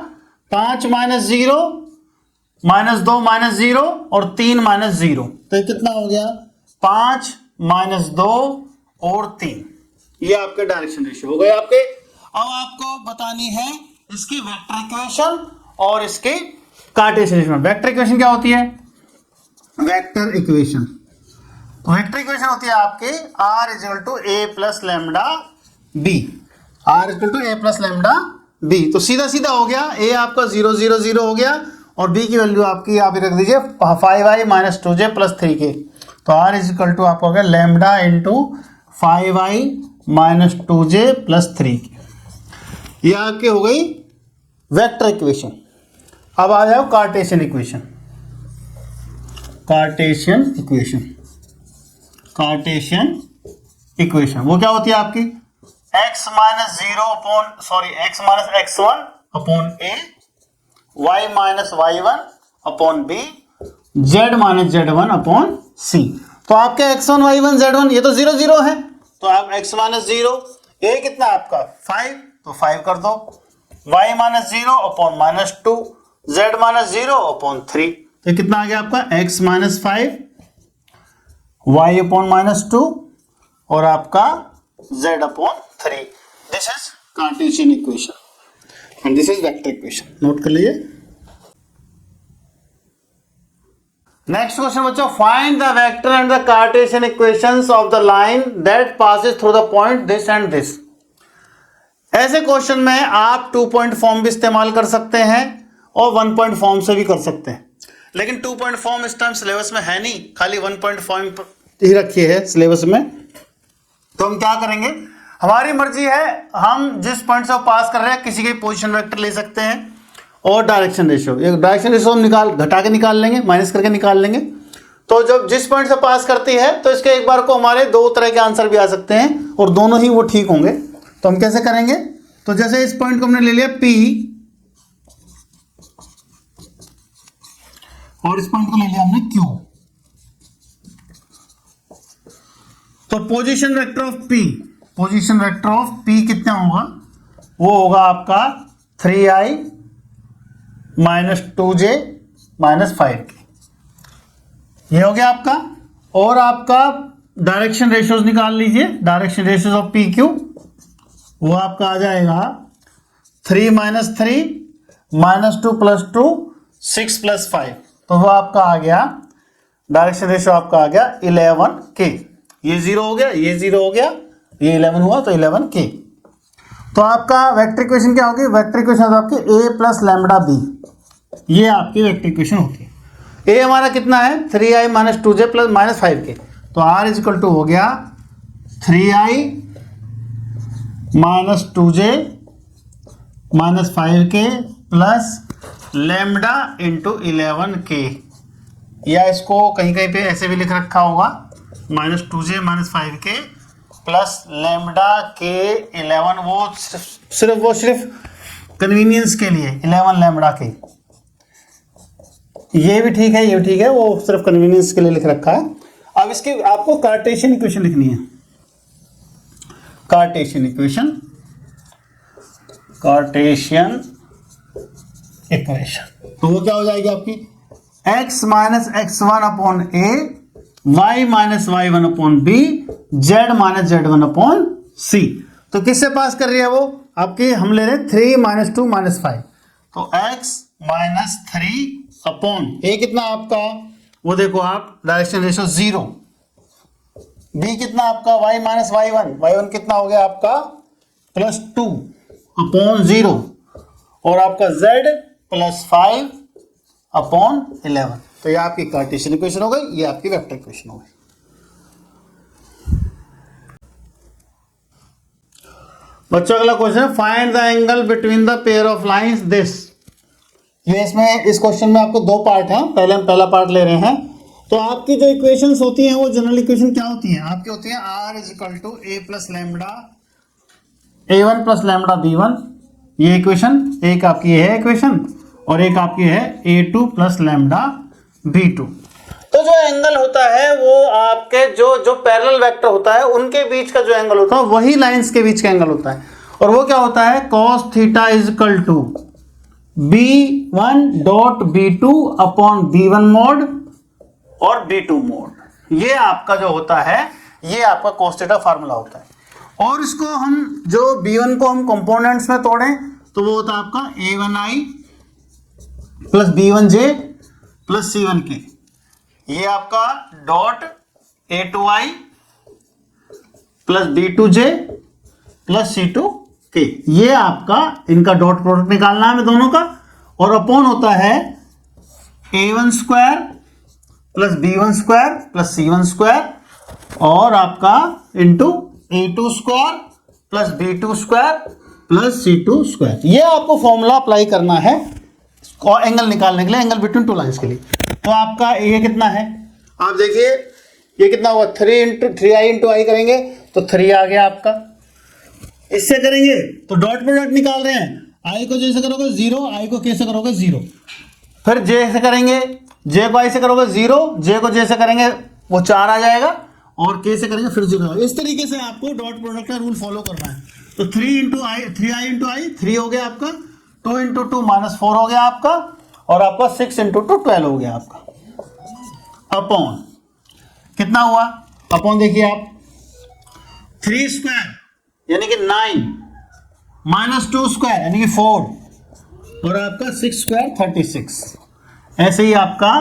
5 माइनस 0, -2 माइनस 0 और 3 माइनस 0। तो ये कितना हो गया 5 -2 और 3, ये आपके डायरेक्शन रेशियो हो गए आपके। अब आपको बतानी है इसकी वेक्टर इक्वेशन और इसके कार्टेशियन इक्वेशन। वेक्टर इक्वेशन क्या होती है, वेक्टर इक्वेशन, तो वेक्टर इक्वेशन होती है आपके r is equal to a plus lambda b, r is equal to a plus lambda b। तो सीधा सीधा हो गया, a आपका 0, 0, 0 हो गया और b की वैल्यू आपकी आप रख दीजिए 5i minus 2j plus 3k। तो r इज इक्वल टू आपका हो गया lambda into 5i minus 2j plus 3k, ये आपकी हो गई वेक्टर इक्वेशन। अब आ जाओ Cartesian equation. Cartesian equation, Cartesian equation वो क्या होती है आपकी x minus 0 upon x minus x1 upon a, y minus y1 upon b, z minus z1 upon c। तो आपके x1 y1 z1 ये तो 0, 0 है, तो आप x माइनस 0, a कितना आपका 5, तो 5 कर दो, y minus 0 upon -2, z minus 0 upon 3। तो कितना आ गया आपका x माइनस 5, y अपॉन -2 और आपका z upon 3। This is Cartesian equation and this is vector equation. Note कर लीजिए। नेक्स्ट क्वेश्चन बच्चों, find the vector and the Cartesian equations of the line that passes through the point this and this. ऐसे question में आप 2 point form भी इस्तेमाल कर सकते हैं और 1 पॉइंट फॉर्म से भी कर सकते हैं, लेकिन 2 पॉइंट फॉर्म इस टाइम सिलेबस में है नहीं, खाली 1 पॉइंट फॉर्म ही रखी है सिलेबस में। तो हम क्या करेंगे, हमारी मर्जी है, हम जिस पॉइंट से पास कर रहे हैं किसी के पोजीशन वेक्टर ले सकते हैं और डायरेक्शन रेशियो, ये डायरेक्शन रेशियो हम घटा के निकाल लेंगे, माइनस करके निकाल लेंगे। तो जब जिस पॉइंट से पास करती है तो इसके एक बार को हमारे 2 तरह के आंसर भी आ सकते हैं और दोनों ही वो ठीक होंगे। तो हम कैसे करेंगे, तो जैसे इस पॉइंट को हमने ले लिया P और इस पॉइंट को ले लिया हमने Q, तो position vector of P, position vector of P कितना होगा, वो होगा आपका 3i minus 2j minus 5k, ये हो गया आपका। और आपका डायरेक्शन रेशियोज निकाल लीजिए, डायरेक्शन रेशियोज ऑफ PQ, वो आपका आ जाएगा 3 माइनस 3 -2 + 2 6 + 5, तो वो आपका आ गया डायरेक्शन रेशियो आपका आ गया 11k। ये 0 हो गया, ये 0 हो गया, ये 11 हुआ तो 11k। तो आपका वेक्टर इक्वेशन क्या होगी, वेक्टर इक्वेशन आपकी a प्लस लैम्डा b, ये आपकी वेक्टर इक्वेशन होती है। a हमारा कितना है 3i minus 2j plus -5k, तो r इज इक्वल टू हो गया 3i minus 2j minus 5k plus lambda into 11k, या इसको कहीं कहीं पे ऐसे भी लिख रखा होगा minus 2j minus 5k plus lambda के 11, वो सिर्फ कन्वीनियंस के लिए 11 लेमडा के, ये भी ठीक है ये भी ठीक है, वो सिर्फ कन्वीनियंस के लिए लिख रखा है। अब इसकी आपको कार्टेशियन इक्वेशन लिखनी है, कार्टेशियन इक्वेशन, कार्टेशियन इक्वेशन, तो वो क्या हो जाएगी आपकी x minus x1 upon a, y minus y1 upon b, z minus z1 upon c। तो किससे पास कर रही है वो आपकी, हम ले रहे हैं 3 माइनस 2 माइनस 5, तो x माइनस 3 अपॉन a कितना आपका, वो देखो आप डायरेक्शन रेशो 0, b कितना आपका y माइनस y1 कितना हो गया आपका प्लस 2 अपॉन 0, और आपका z प्लस 5 अपॉन 11। तो ये आपकी कार्टेशियन इक्वेशन हो गई, ये आपकी वेक्टर इक्वेशन हो गई। बच्चों अगला क्वेश्चन है find the angle between the pair of lines this. ये इसमें इस क्वेश्चन में आपको दो पार्ट हैं, पहले हम पहला पार्ट ले रहे हैं। तो आपकी जो इक्वेशंस होती हैं वो जनरल इक्वेशन क्या होती हैं आपकी, होती हैं r is equal to a plus lambda a1 plus lambda b1, ये इक्वेशन एक आपकी ये है इक्वेशन, और एक आपकी है a2 प्लस लैम्बडा b2। तो जो एंगल होता है वो आपके जो पैरेलल वेक्टर होता है उनके बीच का जो एंगल होता है वही लाइंस के बीच का एंगल होता है, और वो क्या होता है cos theta is equal to b1 dot b2 upon b1 mod और b2 मोड। ये आपका जो होता है ये आपका cos थीटा फार्मूला होता है। और इसको हम जो b1 को हम कंपोनेंट्स में तोड़ें तो वो होता है आपका a1i plus b1j plus c1k, ये आपका dot a2i plus b2j plus c2k, ये आपका इनका डॉट प्रोडक्ट निकालना है दोनों का, और अपॉन होता है a1 square plus b1 square plus c1 square, और आपका into a2 square plus b2 square plus c2 square. ये आपको फॉर्मूला अप्लाई करना है और एंगल निकालने के लिए, एंगल बिटवीन टू लाइंस के लिए। तो आपका ये कितना है आप देखिए, ये कितना हुआ 3i इंटू आई करेंगे तो 3 आ गया आपका। इससे करेंगे तो डॉट प्रोडक्ट निकाल रहे हैं, आई को जैसे करोगे 0, आई को कैसे करोगे 0, फिर जे से करेंगे, जे को आई से करोगे 0, जे को जे से करेंगे वो 4 आ जाएगा, और के से करेंगे फिर 0। इस तरीके से आपको डॉट प्रोडक्ट का रूल फॉलो करना है। तो 3i इंटू आई 3 हो गया आपका, 2 इंटू 2 माइनस 4 हो गया आपका, और आपका 6 इंटू 2 12 हो गया आपका, अपॉन कितना हुआ, अपॉन देखिए आप 3 स्क्वायर यानी कि 9 माइनस 2 स्क्वायर यानी कि 4, और आपका 6 स्क्वायर 36। ऐसे ही आपका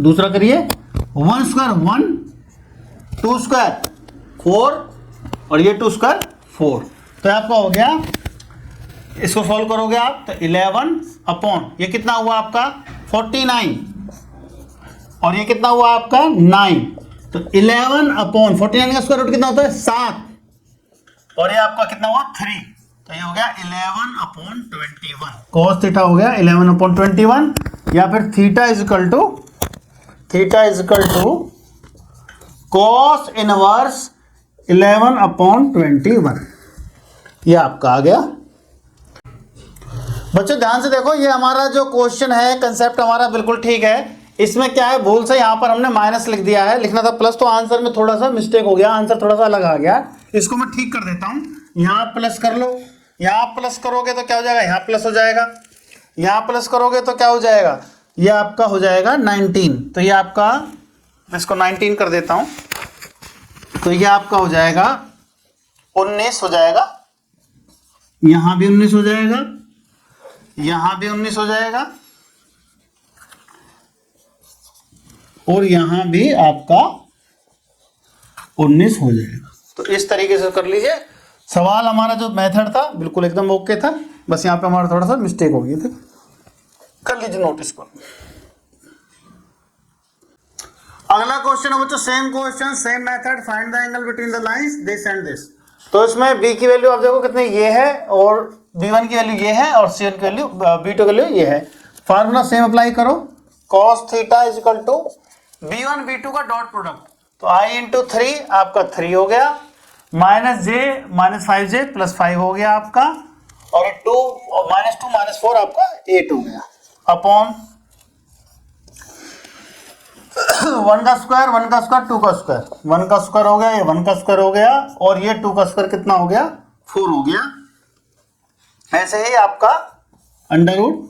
दूसरा करिए, 1 स्क्वायर 1, 2 स्क्वायर 4, और ये 2 स्क्वायर 4। तो आपका हो गया, इसको सॉल्व करोगे आप तो 11 अपॉन ये कितना हुआ आपका 49, और ये कितना हुआ आपका 9, तो 11 अपॉन 49 का स्क्वायर रूट कितना होता है 7, और ये आपका कितना हुआ 3, तो ये हो गया 11 अपॉन 21। cos थीटा हो गया 11 अपॉन 21, या फिर theta is equal to cos inverse 11 upon 21, ये आपका आ गया। बच्चों ध्यान से देखो, ये हमारा जो क्वेश्चन है कंसेप्ट हमारा बिल्कुल ठीक है। इसमें क्या है भूल से यहाँ पर हमने माइनस लिख दिया है, लिखना था प्लस, तो आंसर में थोड़ा सा मिस्टेक हो गया, आंसर थोड़ा सा अलग आ गया। इसको मैं ठीक कर देता हूँ, यहाँ प्लस कर लो, यहाँ प्लस करोगे तो क्या हो जाएगा, यहाँ प्लस हो जाएगा, यहाँ प्लस करोगे तो क्या हो जाएगा, ये आपका हो जाएगा 19। तो ये आपका, इसको 19 कर देता हूँ, तो ये आपका हो जाएगा 19 हो जाएगा, यहाँ भी 19 हो जाएगा, यहां भी 19 हो जाएगा, और यहां भी आपका 19 हो जाएगा। तो इस तरीके से कर लीजिए। सवाल हमारा जो मेथड था बिल्कुल एकदम ओके था, बस यहां पे हमारा थोड़ा सा मिस्टेक हो गई थी, कर लीजिए नोटिस को। अगला क्वेश्चन है बच्चों, same question same method, find the angle between the lines this and this. तो इसमें b की वैल्यू आप देखो कितनी ये है, और b1 की वैल्यू ये है, और c1 की वैल्यू b2 की वैल्यू ये है। फार्मूला सेम अप्लाई करो, cos theta is equal to b1 b2 का डॉट प्रोडक्ट, तो i इंटू 3 आपका 3 हो गया, minus j minus 5j plus 5 हो गया आपका, और 2 माइनस 2 माइनस 4 आपका 8 हो गया, अपॉन 1 का स्क्वायर 1 का स्क्वायर 2 का स्क्वायर, 1 का स्क्वायर हो गया, ये 1 का स्क्वायर हो गया, और ये 2 का स्क्वायर कितना हो गया 4 हो गया। ऐसे ही आपका अंडर रूट,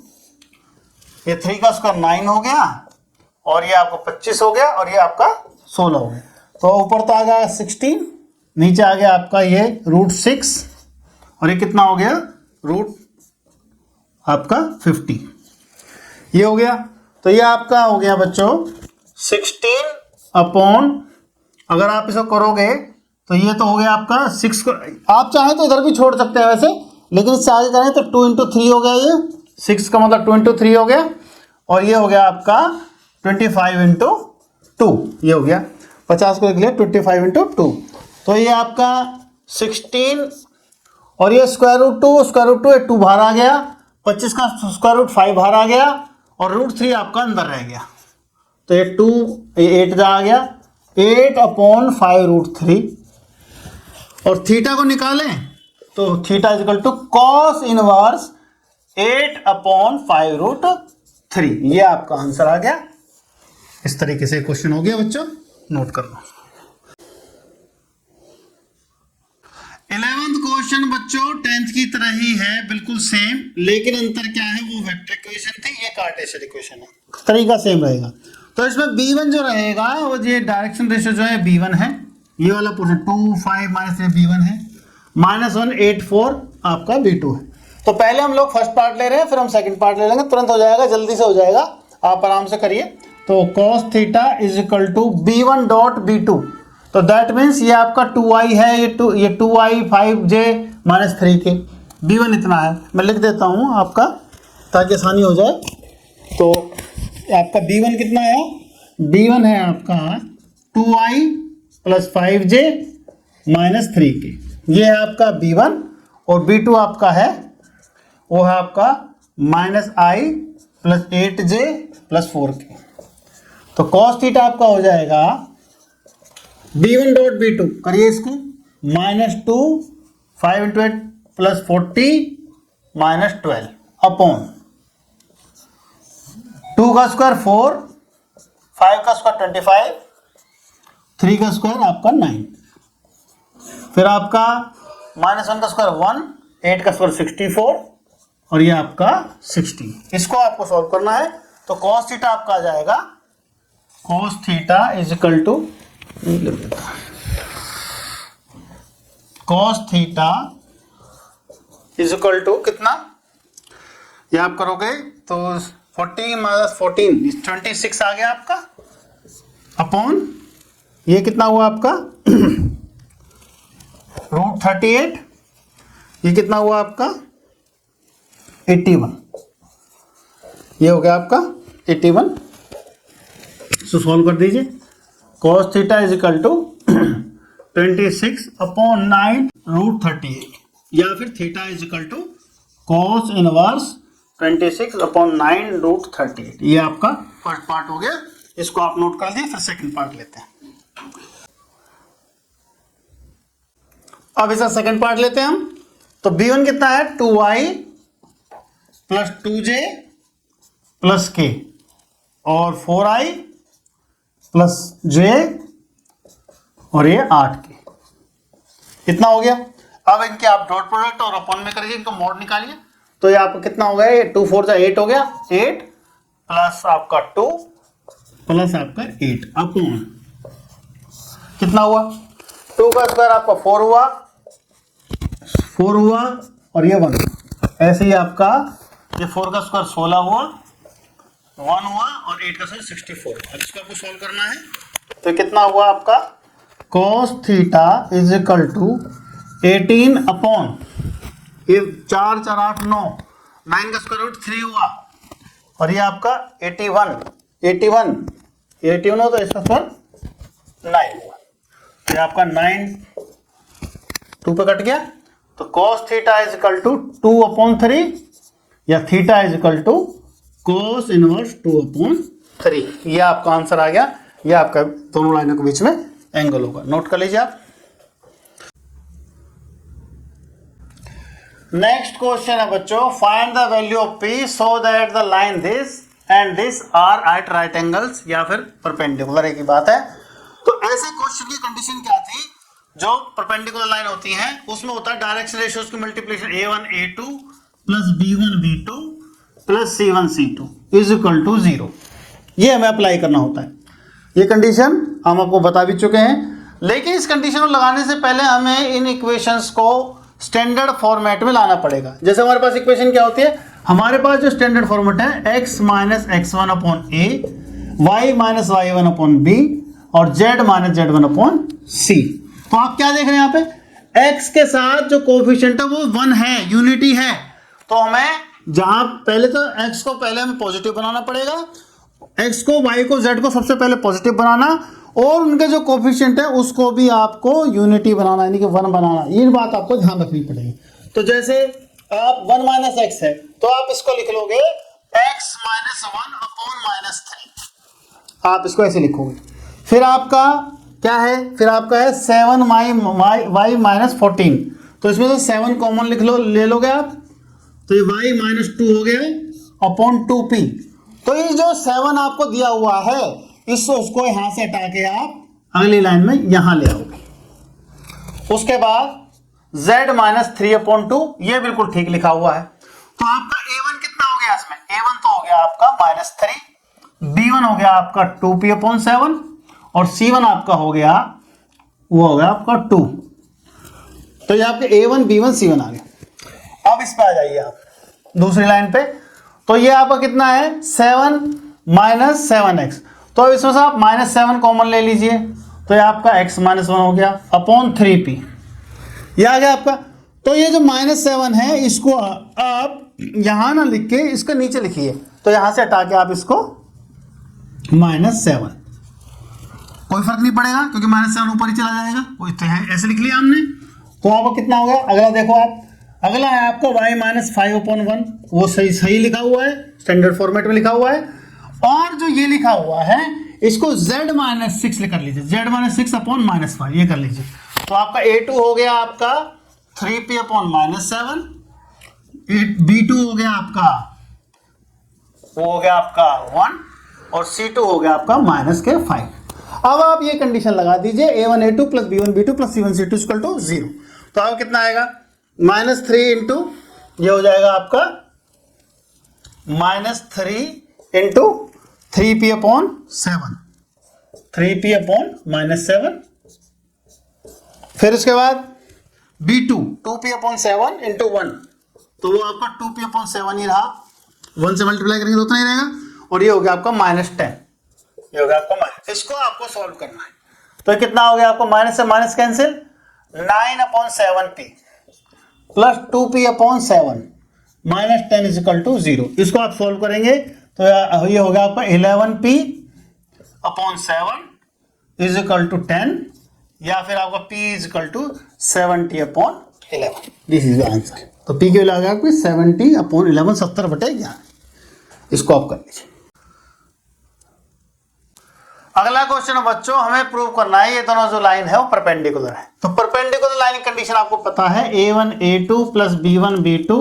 ये 3 का स्क्वायर 9 हो गया, और ये आपका 25 हो गया, और ये आपका 16 हो गया। तो ऊपर तो आ गया 16, नीचे आ गया आपका ये √6, और ये कितना हो गया रूट आपका 50, ये हो गया। तो ये आपका हो गया बच्चों 16 अपॉन, अगर आप इसको करोगे तो ये तो हो गया आपका 6 को, आप चाहें तो इधर भी छोड़ सकते हैं वैसे, लेकिन इससे आगे करें तो 2 इंटू 3 हो गया, ये 6 का मतलब 2 इंटू 3 हो गया, और ये हो गया आपका 25 इंटू 2, ये हो गया 50 को लिख लिया 25 इंटू 2, तो ये आपका 16, और ये स्क्वायर रूट 2 2 बाहर आ गया, 25 का स्क्वायर रूट 5 बाहर आ गया, और √3 आपका अंदर रह गया, तो ये 2 ये 8 आ गया, 8 अपॉन 5√3, और थीटा को निकालें तो theta is equal to cos inverse 8 upon 5√3, ये आपका आंसर आ गया। इस तरीके से क्वेश्चन हो गया बच्चों, नोट कर लो। 11th क्वेश्चन बच्चों 10th की तरह ही है, बिल्कुल सेम, लेकिन अंतर क्या है, वो वेक्टर इक्वेशन थी, ये कार्टेशियन इक्वेशन है, तरीका सेम रहेगा। तो इसमें b1 जो रहेगा वो ये डायरेक्शन रेशियो जो है b1 है, ये वाला पोर्शन 2 5 माइनस b1 है, -1 8 4 आपका b2 है। तो पहले हम लोग फर्स्ट पार्ट ले रहे हैं, फिर हम सेकंड पार्ट ले लेंगे, तुरंत हो जाएगा, जल्दी से हो जाएगा, आप आराम से करिए। तो cos theta is equal to b1 dot b2, तो दैट मीन्स ये आपका 2i है, ये 2i 5j minus 3k, b1 इतना है, मैं लिख देता हूँ आपका ताकि आसानी हो जाए। तो आपका b1 कितना है, b1 है आपका 2i plus 5j minus 3k, ये है आपका b1, और b2 आपका है वो है आपका -i plus 8j plus 4k। तो cos थीटा आपका हो जाएगा b1 डॉट b2, करिए इसको, -2 5 इंटू 8 प्लस 40 माइनस 12 अपॉन 2 का स्क्वायर 4, 5 का स्क्वायर 25, 3 का स्क्वायर आपका 9, फिर आपका -1 का स्क्वायर 1, 8 का स्क्वायर 64, और ये आपका 16। इसको आपको सॉल्व करना है। तो cos थीटा आपका आ जाएगा, cos theta is equal to, cos theta is equal to कितना, ये आप करोगे तो 40 माइनस 14 26 आ गया आपका, अपॉन ये कितना हुआ आपका √38, ये कितना हुआ आपका 81, ये हो गया आपका 81। इसको सॉल्व कर दीजिए, cos theta is equal to 26 upon 9 √38, या फिर theta is equal to cos inverse 26 upon 9 √38, ये आपका फर्स्ट पार्ट हो गया, इसको आप नोट कर दिए। फिर सेकंड पार्ट लेते हैं, अब इसका सेकंड पार्ट लेते हैं हम। तो b1 कितना है 2i plus 2j plus k, और 4i प्लस j, और ये 8k, कितना हो गया। अब इनके आप डॉट प्रोडक्ट और अपॉन में करिए, इनको मोड निकालिए, तो ये आपको कितना हो गया, ये 2 4 8 हो गया, 8 प्लस आपका 2 प्लस आपका 8 अपॉन कितना हुआ, 2 का स्क्वायर आपका 4 हुआ, और ये 1, ऐसे ही आपका ये 4 का स्क्वायर 16 हुआ, 1 हुआ, और 8 का स्क्वायर 64। अब इसको आपको सॉल्व करना है, तो कितना हुआ आपका cos theta is equal to 18 upon ये 4 4 8 9 9 का स्क्वायर रूट 3 हुआ, और ये आपका 81 18 हो तो इसका स्क्वायर 9 होगा। तो ये आपका 9 2 पे कट गया, तो cos theta is equal to 2/3 या theta is equal to cos inverse 2/3। ये आपका आंसर आ गया। ये आपका दोनों लाइनों के बीच में एंगल होगा। नोट कर लीजिए आप। नेक्स्ट क्वेश्चन है बच्चों, find the value of P so that the line this and this are at right angles, या फिर परपेंडिकुलर, एक ही बात है। तो ऐसे क्वेश्चन की कंडीशन क्या थी, जो परपेंडिकुलर लाइन होती है उसमें होता है डायरेक्शन रेशियोज की multiplication a1 a2 plus b1 b2 plus c1 c2 is equal to 0। ये हमें अप्लाई करना होता है। ये कंडीशन हम आपको बता भी चुके हैं, लेकिन इस कंडीशन को लगाने से पहले हमें इन इक्वेशंस को स्टैंडर्ड फॉर्मेट में लाना पड़ेगा। जैसे हमारे पास इक्वेशन क्या होती है, हमारे पास जो स्टैंडर्ड फॉर्मेट है x minus x1 upon a, y minus y1 upon b और z minus z1 upon c। तो आप क्या देख रहे हैं यहाँ पे, x के साथ जो कोफिशिएंट है वो 1 है, यूनिटी है। तो हमें जहां पहले तो x को पहले हमें पॉजिटिव बनाना पड़ेगा, x को y को z को सबसे पहले पॉजिटिव बनाना, और उनके जो कोफिशिएंट है उसको भी आपको यूनिटी बनाना, यानी कि 1 बनाना। ये बात आपको ध्यान रखनी पड़ेगी। तो जैसे आप 1 माइनस एक्स है तो आप इसको लिख लोगे x माइनस 1 अपॉन माइनस 3, आप इसको ऐसे लिखोगे। फिर आपका क्या है, फिर आपका है 7 y माइनस 14, तो इसमें से 7 कॉमन लिख लो, ले लोगे आप, तो ये y माइनस 2 हो गया अपॉन 2p। तो ये जो 7 आपको दिया हुआ है इसको उसको यहां से हटा के आप अगली लाइन में यहां ले आओगे। उसके बाद z माइनस 3/2, ये बिल्कुल ठीक लिखा हुआ है। तो आपका a1 कितना हो गया इसमें, a1 तो हो गया आपका -3, b1 हो गया आपका 2p/7 और c1 आपका हो गया, वो हो गया आपका 2। तो ये आपके a1 b1 c1 आ गया। अब इस पे आ जाइए आप दूसरी लाइन पे। तो ये आपका कितना है 7 माइनस 7x, तो अब इसमें से आप -7 कॉमन ले लीजिए, तो ये आपका x माइनस 1 हो गया अपॉन 3p, ये आ गया आपका। तो ये जो -7 है इसको आप यहां ना लिख के इसके नीचे लिखिए, तो यहां से हटा के आप इसको -7, कोई फर्क नहीं पड़ेगा क्योंकि -7 ऊपर ही चला जाएगा, कोई तो है, ऐसे लिख लिया हमने। तो आपका कितना हो गया, अगला देखो आप, अगला है आपका y माइनस 5/1, वो सही लिखा हुआ है, स्टैंडर्ड फॉर्मेट में लिखा हुआ है। और जो ये लिखा हुआ है इसको z माइनस 6 कर लीजिए, z माइनस 6 अपॉन -5, ये कर लीजिए। तो आपका a2 हो गया आपका 3p अपॉन -7, b2 हो गया आपका, वो हो गया आपका 1, और c2 हो गया आपका -5। अब आप ये कंडीशन लगा दीजिए a1 a2 plus b1 b2 plus c1 c2 equal to 0। तो अब कितना आएगा, -3 इंटू ये हो जाएगा आपका -3 into 3p upon 7, 3p upon -7। फिर उसके बाद b2 2p अपॉन 7 इंटू 1, तो वो आपका 2p अपॉन 7 ही रहा, 1 से मल्टीप्लाई करेंगे तो उतना ही रहेगा, और ये हो गया आपका -10, ये हो गया आपका माइनस। इसको आपको सॉल्व करना है, तो कितना हो गया आपको, माइनस से minus cancel, 9/7p plus 2p upon 7 -10 is equal to 0। इसको आप सॉल्व करेंगे तो ये हो गया आपका 11p upon 7 is equal to 10, या फिर आपका p is equal to 70 upon 11। This is the answer. तो p के वैल्यू आ गया आपकी 70 अपॉन 11, 70/11। इसको आप कर लीजिए। अगला क्वेश्चन है बच्चों, हमें प्रूव करना है ये दोनों जो लाइन है वो परपेंडिकुलर है। तो परपेंडिकुलर लाइन की कंडीशन आपको पता है, a1 a2 plus b1 b2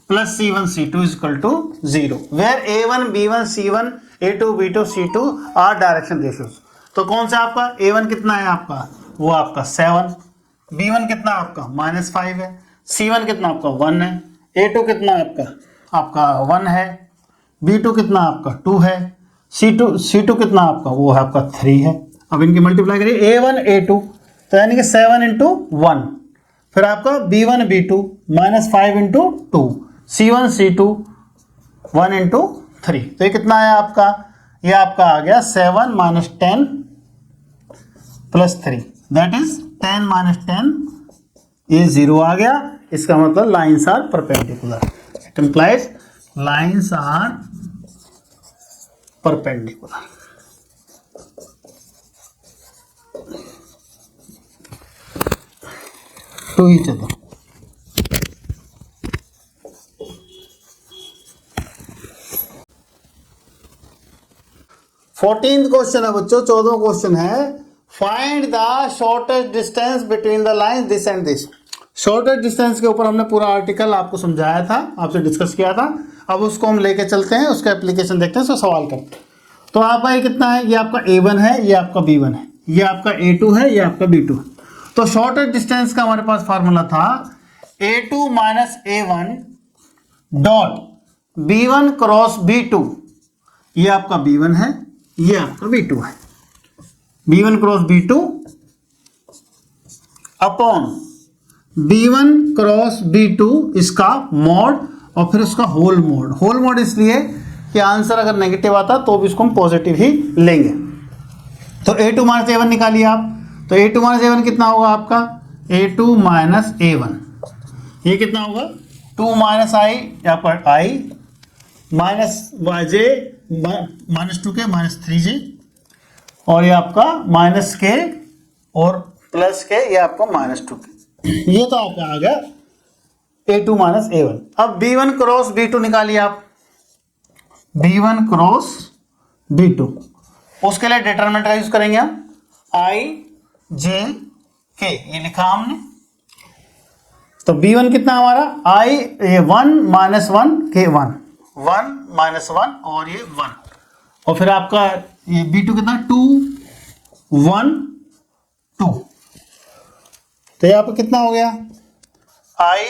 plus c1 c2 is equal to 0, where a1 b1 c1 a2 b2 c2 are direction ratios. तो कौन सा आपका a1 कितना है आपका, वो आपका 7, b1 कितना आपका -5 है, c1 कितना आपका 1 है, a2 कितना आपका 1 है, b2 कितना आपका 2 है, C2 कितना आपका, वो है आपका 3 है। अब इनकी मल्टीप्लाई करिए a1 a2, तो यानी कि 7 इंटू 1, फिर आपका b1 b2 -5 into 2, c1 c2 1 into 3, तो ये कितना है आपका, ये आपका आ गया 7 - 10 प्लस 3, दैट इज 10 - 10, ये 0 आ गया। इसका मतलब lines are perpendicular, it implies lines are perpendicular. To each other. 14th question है बच्चों, 14वां क्वेश्चन है find the shortest distance between the line this and this. Shortest distance के ऊपर हमने पूरा आर्टिकल आपको समझाया था, आपसे डिस्कस किया था। अब उसको हम लेके चलते हैं, उसका एप्लीकेशन देखते हैं, उसका सवाल करते हैं। तो आपका ये कितना है, ये आपका A1 है, ये आपका B1 है, ये आपका A2 है, ये आपका B2 है। तो शॉर्टेस्ट डिस्टेंस का हमारे पास फार्मूला था A2 minus A1 dot B1 cross B2। ये आपका B1 है, ये आपका B2 है। B1 cross B2 upon B1 cross B2 इसका मॉड और फिर उसका होल मॉड। होल मॉड इसलिए कि आंसर अगर नेगेटिव आता तो भी इसको हम पॉजिटिव ही लेंगे। तो A2 माइनस A1 निकालिए आप। तो A2 माइनस A1 कितना होगा आपका, A2 माइनस A1 ये कितना होगा 2 माइनस आई, यहाँ पर I minus J minus 2k minus 3j और ये आपका माइनस k और प्लस k, ये आपका माइनस 2k। ये तो आपका आ गया A2 माइनस A1। अब B1 क्रॉस B2 निकालिए आप। B1 क्रॉस B2 उसके लिए डिटरमिनेंट का यूज करेंगे हम I J K, ये लिखा हमने। तो B1 कितना हमारा I ये 1 माइनस 1 K 1 माइनस 1 और ये 1 और फिर आपका ये B2 कितना 2 1 2। तो ये आपका कितना हो गया I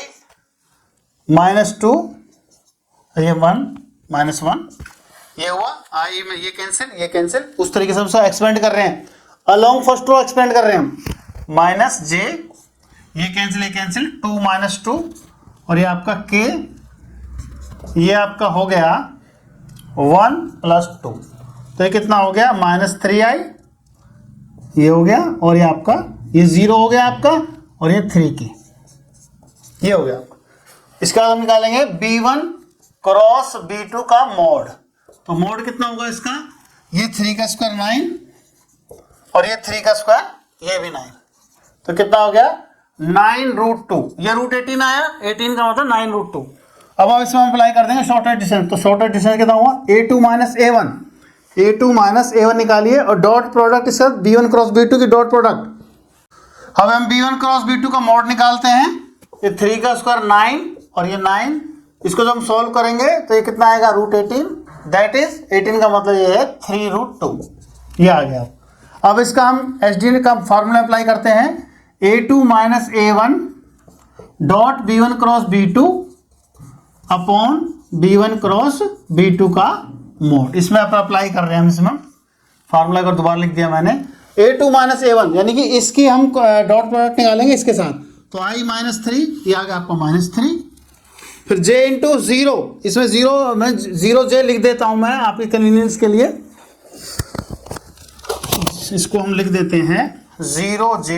माइनस 2 ये 1 माइनस 1 ये हुआ I में ये कैंसिल उस तरीके से हम एक्सपेंड कर रहे हैं, अलोंग फर्स्ट रो एक्सपेंड कर रहे हैं हम। माइनस j ये कैंसिल 2 माइनस 2 और ये आपका k, ये आपका हो गया 1 प्लस 2। तो ये कितना हो गया माइनस 3i ये हो गया और ये आपका ये 0 हो गया आपका और ये 3k ये हो गया आपका। इसके बाद हम निकालेंगे B1 क्रॉस B2 का मोड। तो मोड कितना होगा इसका, ये 3 का स्क्वायर 9 और ये 3 का स्क्वायर ये भी 9। तो कितना हो गया 9 रूट 2, ये रूट 18 आया, 18 का मतलब 9 रूट 2। अब हम इसमें अप्लाई कर देंगे शॉर्टेस्ट डिस्टेंस। तो शॉर्टेस्ट डिस्टेंस कितना हुआ A2 minus A1, A2 minus A1 निकालिए और डॉट प्रोडक्ट इसका B1 क्रॉस B2 की डॉट प्रोडक्ट। अब हम B1 क्रॉस B2 का मॉड निकालते हैं। ये 3 का स्क्वायर 9 और ये 9, इसको जब हम सॉल्व करेंगे तो ये कितना आएगा रूट 18, दैट इज 18 का मतलब ये है 3 रूट 2, ये आ गया। अब इसका हम SDN का फॉर्मूला अप्लाई करते हैं A2 minus A1 dot B1 cross B2 upon B1 cross B2 का मोड। इसमें आप अप्लाई कर रहे हैं हम, इसमें फार्मूला को दोबारा लिख दिया मैंने। A2 माइनस A1 यानी कि इसकी हम डॉट प्रोडक्ट निकालेंगे इसके साथ। तो I माइनस 3 ये आ गया आपका माइनस 3, फिर J इंटू 0, इसमें 0 मैं 0J लिख देता हूं मैं आपके कन्वीनियंस के लिए। इसको हम लिख देते हैं 0J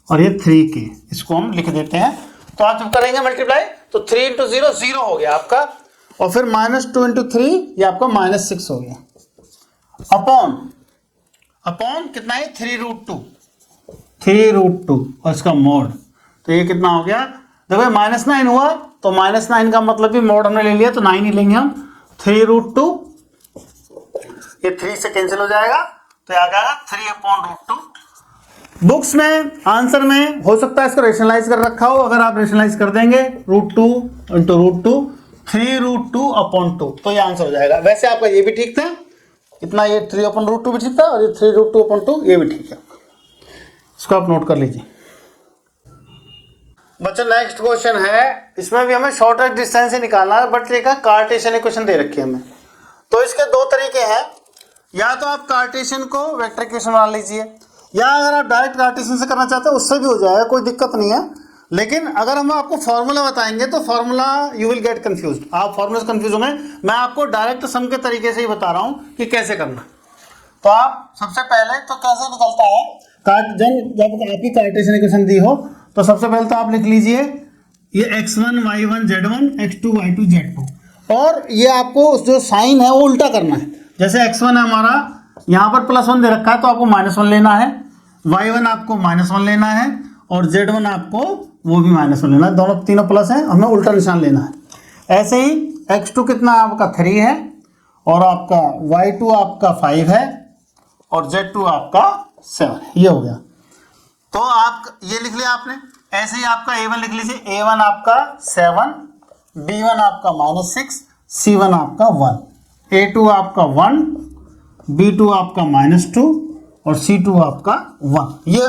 और ये 3K, इसको हम लिख देते हैं। तो आप जब करेंगे मल्टीप्लाई तो 3 इंटू 0 0 हो गया आपका और फिर माइनस 2 इंटू 3 ये आपका माइनस 6 हो गया अपॉन कितना है 3 रूट 2 और इसका मोड। तो ये कितना हो गया, देखो माइनस 9 हुआ तो माइनस 9 का मतलब भी मोड हमने ले लिया तो 9 ही लेंगे हम। 3 रूट 2 ये 3 से कैंसिल हो जाएगा तो आ जाएगा 3 अपॉन रूट 2। बुक्स में आंसर में हो सकता है इसको रेशनलाइज कर रखा हो, अगर आप रेशनलाइज कर देंगे root 2 into root 2 3 root 2 upon 2 तो ये आंसर हो जाएगा। वैसे आपका ये भी ठीक था, इतना ये 3 अपॉन रूट 2 भी ठीक था और ये 3 रूट 2 अपॉन 2 ये भी ठीक है। इसको आप नोट कर लीजिए। बच्चों नेक्स्ट क्वेश्चन है, इसमें भी हमें शॉर्टेस्ट डिस्टेंस ही निकालना है, बट एक कार्टेशियन इक्वेशन दे रखी है हमें। तो इसके दो तरीके हैं, या तो आप कार्टेशियन को वेक्टर इक्वेशन बना लीजिए, या अगर आप डायरेक्ट कार्टेशियन से करना चाहते हैं उससे भी हो जाएगा, कोई दिक्कत नहीं है। लेकिन अगर हम आपको फॉर्मूला बताएंगे तो formula you will get confuse, आप फॉर्मूला से कंफ्यूज होंगे। मैं आपको डायरेक्ट सम के तरीके से ही बता रहा हूं कि कैसे करना। तो आप सबसे पहले तो कैसे निकलता है जब आपकी कार्टेशियन इक्वेशन दी हो तो सबसे पहले तो आप लिख लीजिए ये x1 y1 z1 x2 y2 z2 और ये आपको जो साइन है वो उल्टा करना है। जैसे x1 है हमारा यहाँ पर +1 दे रखा है तो आपको -1 लेना है, y1 आपको -1 लेना है और Z1 आपको वो भी -1 लेना है, दोनों तीनों प्लस है, हमें उल्टा निशान लेना है। ऐसे ही x2 कितना आपका 3 है और आपका y2 आपका 5 है और Z2 आपका 7, ये हो गया। तो आप ये लिख लिया आपने। ऐसे ही आपका A1 लिख लीजिए, A1 आपका 7, B1 आपका -6, C1 आपका 1, A2 आपका 1, B2 आपका -2 और C2 आपका 1। ये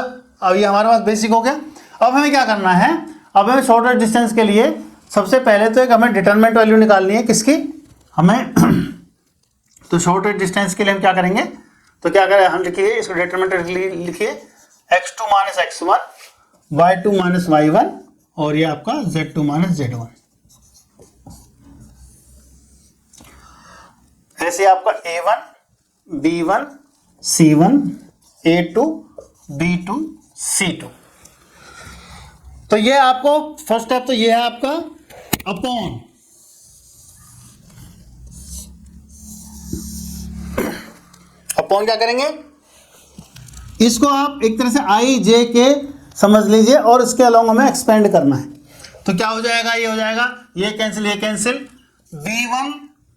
अब ये हमारे पास बेसिक हो गया। अब हमें क्या करना है, अब हमें शॉर्टेस्ट डिस्टेंस के लिए सबसे पहले तो एक हमें डिटरमिनेंट वैल्यू निकालनी है, किसकी, हमें तो शॉर्टेस्ट डिस्टेंस के लिए हम क्या करेंगे, तो क्या करें, हम लिखिए इसको डिटरमिनेंट लिखिए x2 - x1, y2 - y1 और ये आपका z2 - z1। ऐसे आपका A1 B1 C1 A2 B2 C2। तो ये आपको फर्स्ट स्टेप तो ये है आपका अपॉन, अपॉन क्या करेंगे, इसको आप एक तरह से I J के समझ लीजिए और इसके अलावा हमें एक्सपेंड करना है। तो क्या हो जाएगा, ये हो जाएगा, ये cancel, B1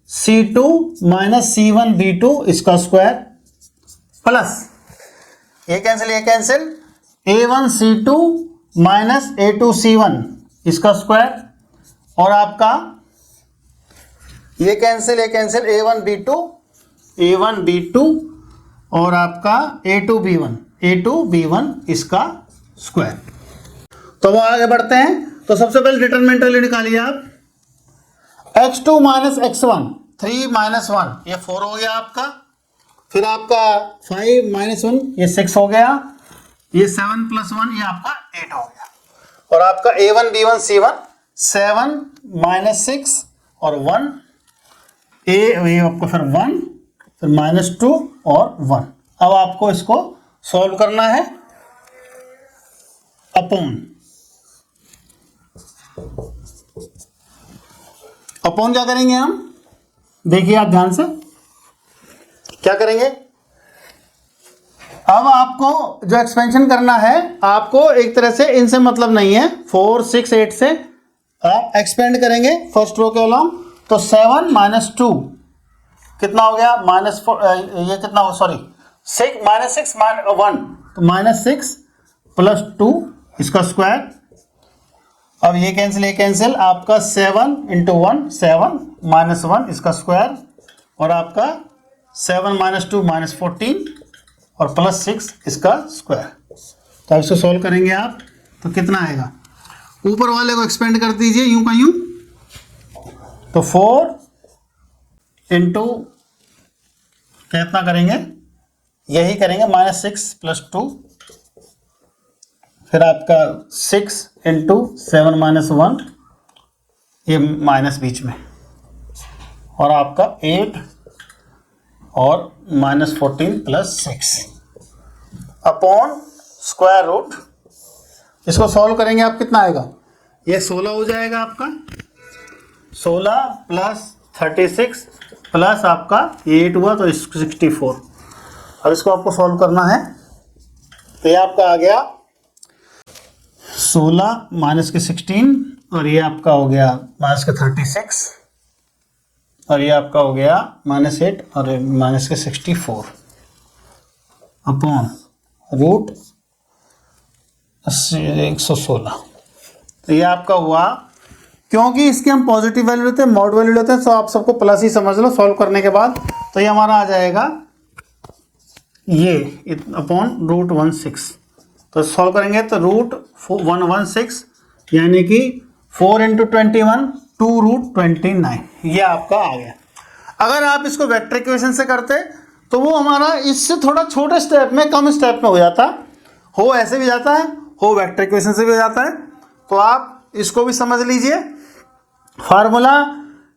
C2 - C1 B2 इसका स्क्वायर प्लस ये cancel A1 C2 - A2 C1 इसका स्क्वायर और आपका ये कैंसिल A1 B2 और आपका A2 B1 इसका स्क्वायर। तो वो आगे बढ़ते हैं। तो सबसे पहले डिटरमिनेंट वैल्यू निकालिए आप, x2 - x1 3 - 1 ये 4 हो गया आपका, फिर आपका 5 - 1 ये 6 हो गया, ये 7 + 1 ये आपका 8 हो गया और आपका A1 B1 C1 7 - 6 और 1 ये आपको फिर 1 फिर -2 और 1। अब आपको इसको सॉल्व करना है अपॉन क्या करेंगे हम, देखिए आप ध्यान से क्या करेंगे। अब आपको जो एक्सपेंशन करना है, आपको एक तरह से इनसे मतलब नहीं है, 4 6 8 से आप एक्सपेंड करेंगे फर्स्ट रो के अलॉन्ग। तो 7 - 2 कितना हो गया, ये कितना हो, सॉरी 6 - 1 तो -6 + 2 इसका स्क्वायर। अब ये कैंसिल आपका 7 × 1 7 - 1 इसका स्क्वायर और आपका 7 - 2 -14 और +6 इसका स्क्वायर। तो अब इसको सॉल्व करेंगे आप तो कितना आएगा, ऊपर वाले को एक्सपेंड कर दीजिए यूं का यूं, तो 4 × कितना करेंगे, यही करेंगे -6 + 2 फिर आपका 6 × 7 - 1 ये माइनस बीच में और आपका 8 और -14 + 6 अपॉन स्क्वायर रूट। इसको सॉल्व करेंगे आप कितना आएगा, ये 16 हो जाएगा आपका, 16 + 36 प्लस आपका 8 हुआ तो 64। अब इसको आपको सॉल्व करना है तो ये आपका आ गया 16 - 16 और ये आपका हो गया -36 और ये आपका हो गया -8 और -64 अपॉन रूट 116। तो ये आपका हुआ, क्योंकि इसके हम पॉजिटिव वैल्यू लेते हैं, मॉड वैल्यू लेते हैं, तो आप सबको प्लस ही समझ लो सॉल्व करने के बाद। तो ये हमारा आ जाएगा ये अपॉन रूट 16। तो सॉल्व करेंगे तो रूट 116 यानी कि 4 × 21 2 √29 ये आपका आ गया। अगर आप इसको वेक्टर इक्वेशन से करते तो वो हमारा इससे थोड़ा छोटे स्टेप में, कम स्टेप में हो जाता, हो ऐसे भी जाता है, हो वेक्टर इक्वेशन से भी हो जाता है। तो आप इसको भी समझ लीजिए फार्मूला,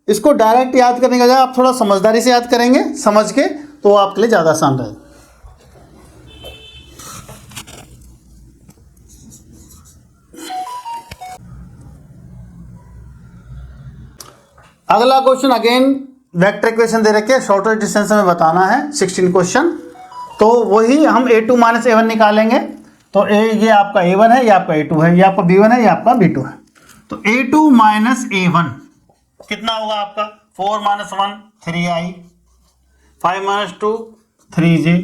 इसको डायरेक्ट याद करने का जगह आप थोड़ा समझदारी से याद करेंगे, समझ के, तो वो आपके लिए ज़्यादा आसान रहेगा। अगला क्वेश्चन अगेन वेक्टर इक्वेशन दे रखे, शॉर्टेस्ट डिस्टेंस में बताना है 16 क्वेश्चन। तो वही हम A2 - A1 निकालेंगे। तो ये आपका A1 है, ये आपका A2 है, ये आपका B1 है, ये आपका B2 है। तो A2 माइनस A1 कितना होगा आपका 4 minus 1 3i, 5 minus 2 3j,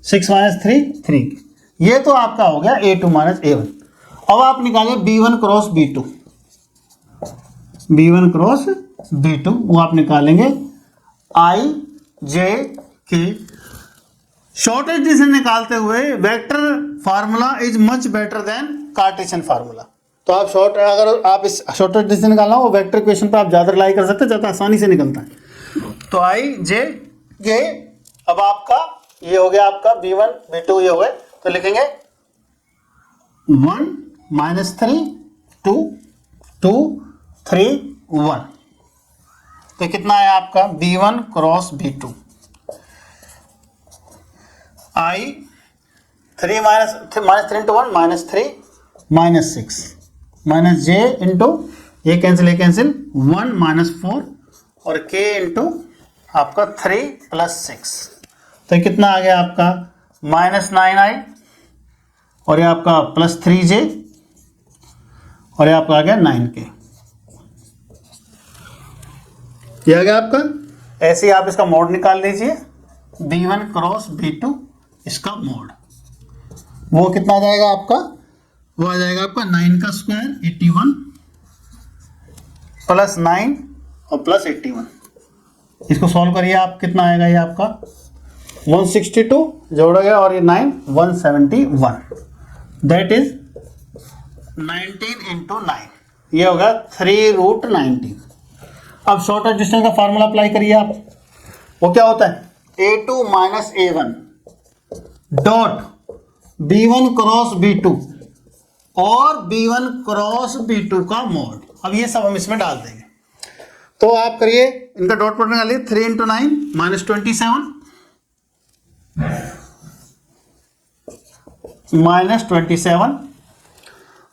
6 minus 3 3। ये तो आपका हो गया A2 माइनस A1। अब आप निकालिए B1 cross B2, B1 cross B2 वो आप निकालेंगे I J K। Shortage distance निकालते हुए vector formula is much better than Cartesian formula. तो आप अगर आप इस शॉर्टेज डिस्टेंस निकालना हो वेक्टर इक्वेशन पर आप ज़्यादा रिलाई कर सकते हैं, ज़्यादा आसानी से निकलता है। तो आई जे के, अब आपका ये हो गया आपका B1 B2 ये हो गए, तो लिखेंगे 1 माइनस 3 2 2 3 1। तो कितना है आपका B1 cross B2 I 3 minus 3 into 1 minus 3 minus 6 minus j into ये कैंसिल 1 माइनस 4 और k इंटू आपका 3 प्लस 6। तो कितना आ गया आपका माइनस 9i और ये आपका प्लस 3j और ये आपका आ गया 9k। ये आ गया आपका। ऐसे ही आप इसका मोड निकाल लीजिए B1 क्रॉस B2 इसका मोड वो कितना आ जाएगा आपका, वो आ जाएगा आपका 9 का स्क्वायर 81 प्लस 9 और प्लस 81। इसको सॉल्व करिए आप, कितना आएगा ये आपका 162 जोड़ा गया और ये 9 171, दैट इज 19 इंटू 9, ये होगा 3√19। अब शॉर्टेज डिस्टेंस का फार्मूला अप्लाई करिए आप, वो क्या होता है A2 minus A1 dot B1 cross B2 और B1 क्रॉस B2 का मोड। अब ये सब हम इसमें डाल देंगे। तो आप करिए इनका डॉट प्रोडक्ट निकालिए 3 इंटू 9 माइनस 27 माइनस 27,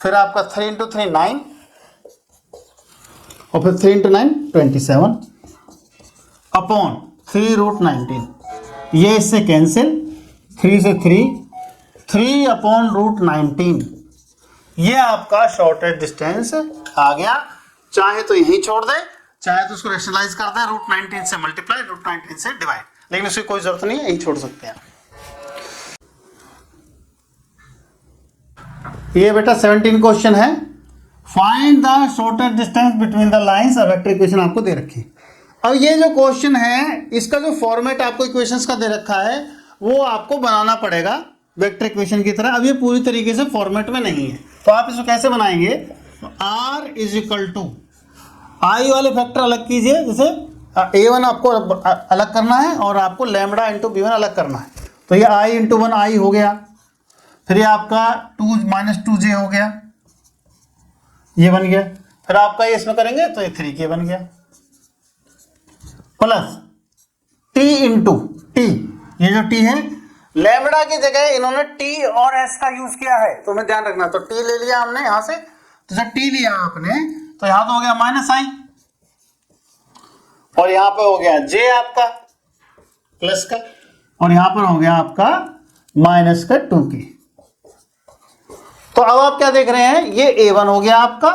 फिर आपका 3 इंटू 3 9 और फिर 3 इंटू 9 27 अपॉन 3√19। ये इससे कैंसिल 3 से 3 अपॉन √19। ये आपका शॉर्टेज डिस्टेंस आ गया। चाहे तो यही छोड़ दे, चाहे तो उसको रैशनलाइज कर दे, √19 से मल्टीप्लाई √19 से डिवाइड, लेकिन उसकी कोई जरूरत नहीं है, यही छोड़ सकते हैं। ये बेटा 17 क्वेश्चन है। Find the shortage distance between the lines. Vector equation आपको दे रखी है। अब ये जो क्वेश्चन है इसका जो फॉर्मेट आपको इक्वेशंस का दे रखा है वो आपको बनाना पड़ेगा वेक्टर इक्वेशन की तरह। अब ये पूरी तरीके से फॉर्मेट में नहीं है, तो आप इसको कैसे बनाएंगे, R इज इक्वल टू आई वाले फैक्टर अलग कीजिए, जैसे A1 आपको अलग करना है और आपको लैम्बडा इंटू B1 अलग करना है। तो ये I इंटू 1 I हो गया, फिर ये आपका 2 माइनस 2j हो गया, ये बन गया। फिर आपका ये इसमें करेंगे तो ये 3k बन गया, प्लस t इंटू टी, ये जो t है लैम्बडा की जगह इन्होंने t और s का यूज किया है, तो हमें ध्यान रखना। तो t ले लिया हमने यहां से, तो जब t लिया आपने तो यहां तो हो गया माइनस i और यहां पे हो गया j आपका प्लस का और यहां पर हो गया आपका माइनस का 2k। तो अब आप क्या देख रहे हैं, ये A1 हो गया आपका,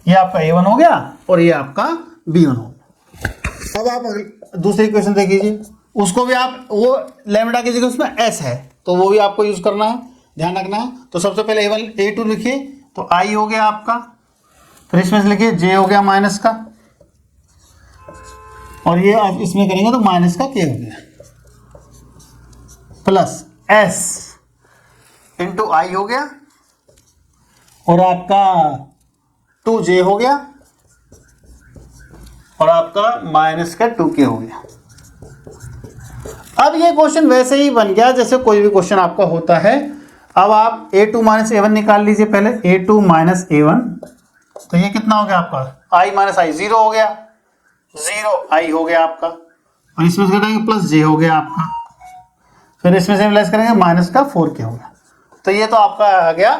ये आपका A1 हो गया और ये आपका B1 हो गया। अब आप दूसरी इक्वेशन देख लीजिए, उसको भी आप वो लैम्बडा की जगह उसमें s है तो वो भी आपको यूज करना है, ध्यान रखना है। तो सबसे पहले A1 A2 लिखिए, तो I हो गया आपका, फिर इसमें से लिखिए j हो गया माइनस का और ये आप इसमें करेंगे तो माइनस का k हो गया, प्लस s इंटू I हो गया और आपका 2j हो गया और आपका माइनस का 2k हो गया। अब ये क्वेश्चन वैसे ही बन गया जैसे कोई भी क्वेश्चन आपका होता है। अब आप A2 माइनस A1 निकाल लीजिए पहले, A2 माइनस A1, तो ये कितना हो गया आपका I माइनस I 0 हो गया, 0 I हो गया आपका, और इसमें से करेंगे प्लस j हो गया आपका, फिर इसमें से प्लस करेंगे माइनस का 4k हो गया। तो ये तो आपका आ गया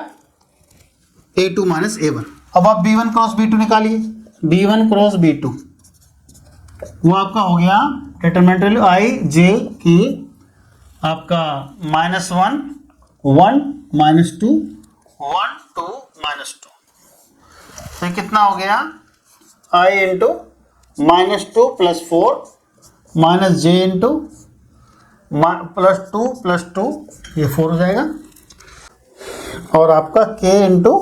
A2 माइनस A1। अब आप B1 क्रॉस B2 निकालिए, B1 क्रॉस B2 वो आपका हो गया डिटरमिनेंट वैल्यू I j की आपका -1 1 माइनस 2 1 2 माइनस 2, तो ये कितना हो गया I into minus 2 plus 4 minus j into plus 2 plus 2, ये 4 हो जाएगा, और आपका k इंटू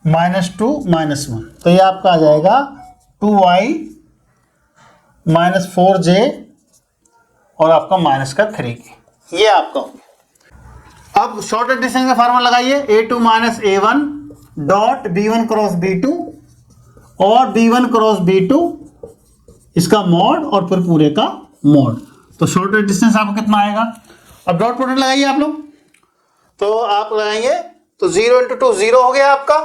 माइनस 2 माइनस 1, तो ये आपका आ जाएगा 2i माइनस 4j और आपका माइनस का 3k, ये आपका हो गया। अब शॉर्टेड डिस्टेंस का फार्मूला लगाइए, a2 minus a1 dot b1 cross b2 और b1 क्रॉस b2 इसका मॉड और फिर पूरे का मॉड, तो शॉर्टेड डिस्टेंस आपको कितना आएगा। अब डॉट प्रोडक्ट लगाइए आप लोग, तो आप लगाएंगे तो 0 इंटू 2 0 हो गया आपका,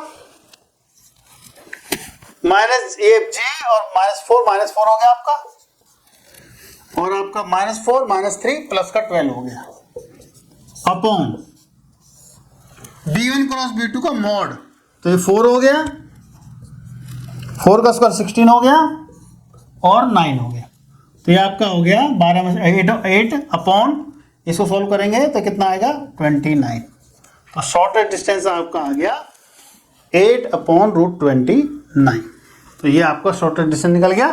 माइनस ये j और माइनस 4 हो गया आपका, और आपका माइनस 4 माइनस 3 प्लस का 12 हो गया, अपॉन b1 क्रॉस b2 का मॉड, तो ये 4 हो गया, 4 का स्क्वायर 16 हो गया और 9 हो गया, तो ये आपका हो गया 12 में 8 अपॉन, इसको सोल्व करेंगे तो कितना आएगा 29, तो शॉर्टेड डिस्टेंस आपका आ गया 8 अपॉन रूट 29, तो ये आपका शॉर्टेड डिस्टेंस निकल गया।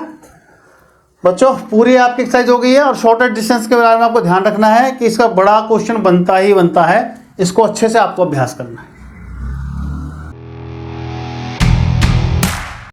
बच्चों पूरी आपकी एक्सरसाइज हो गई है, और शॉर्टेड डिस्टेंस के बारे में आपको ध्यान रखना है कि इसका बड़ा क्वेश्चन बनता ही बनता है, इसको अच्छे से आपको अभ्यास करना है।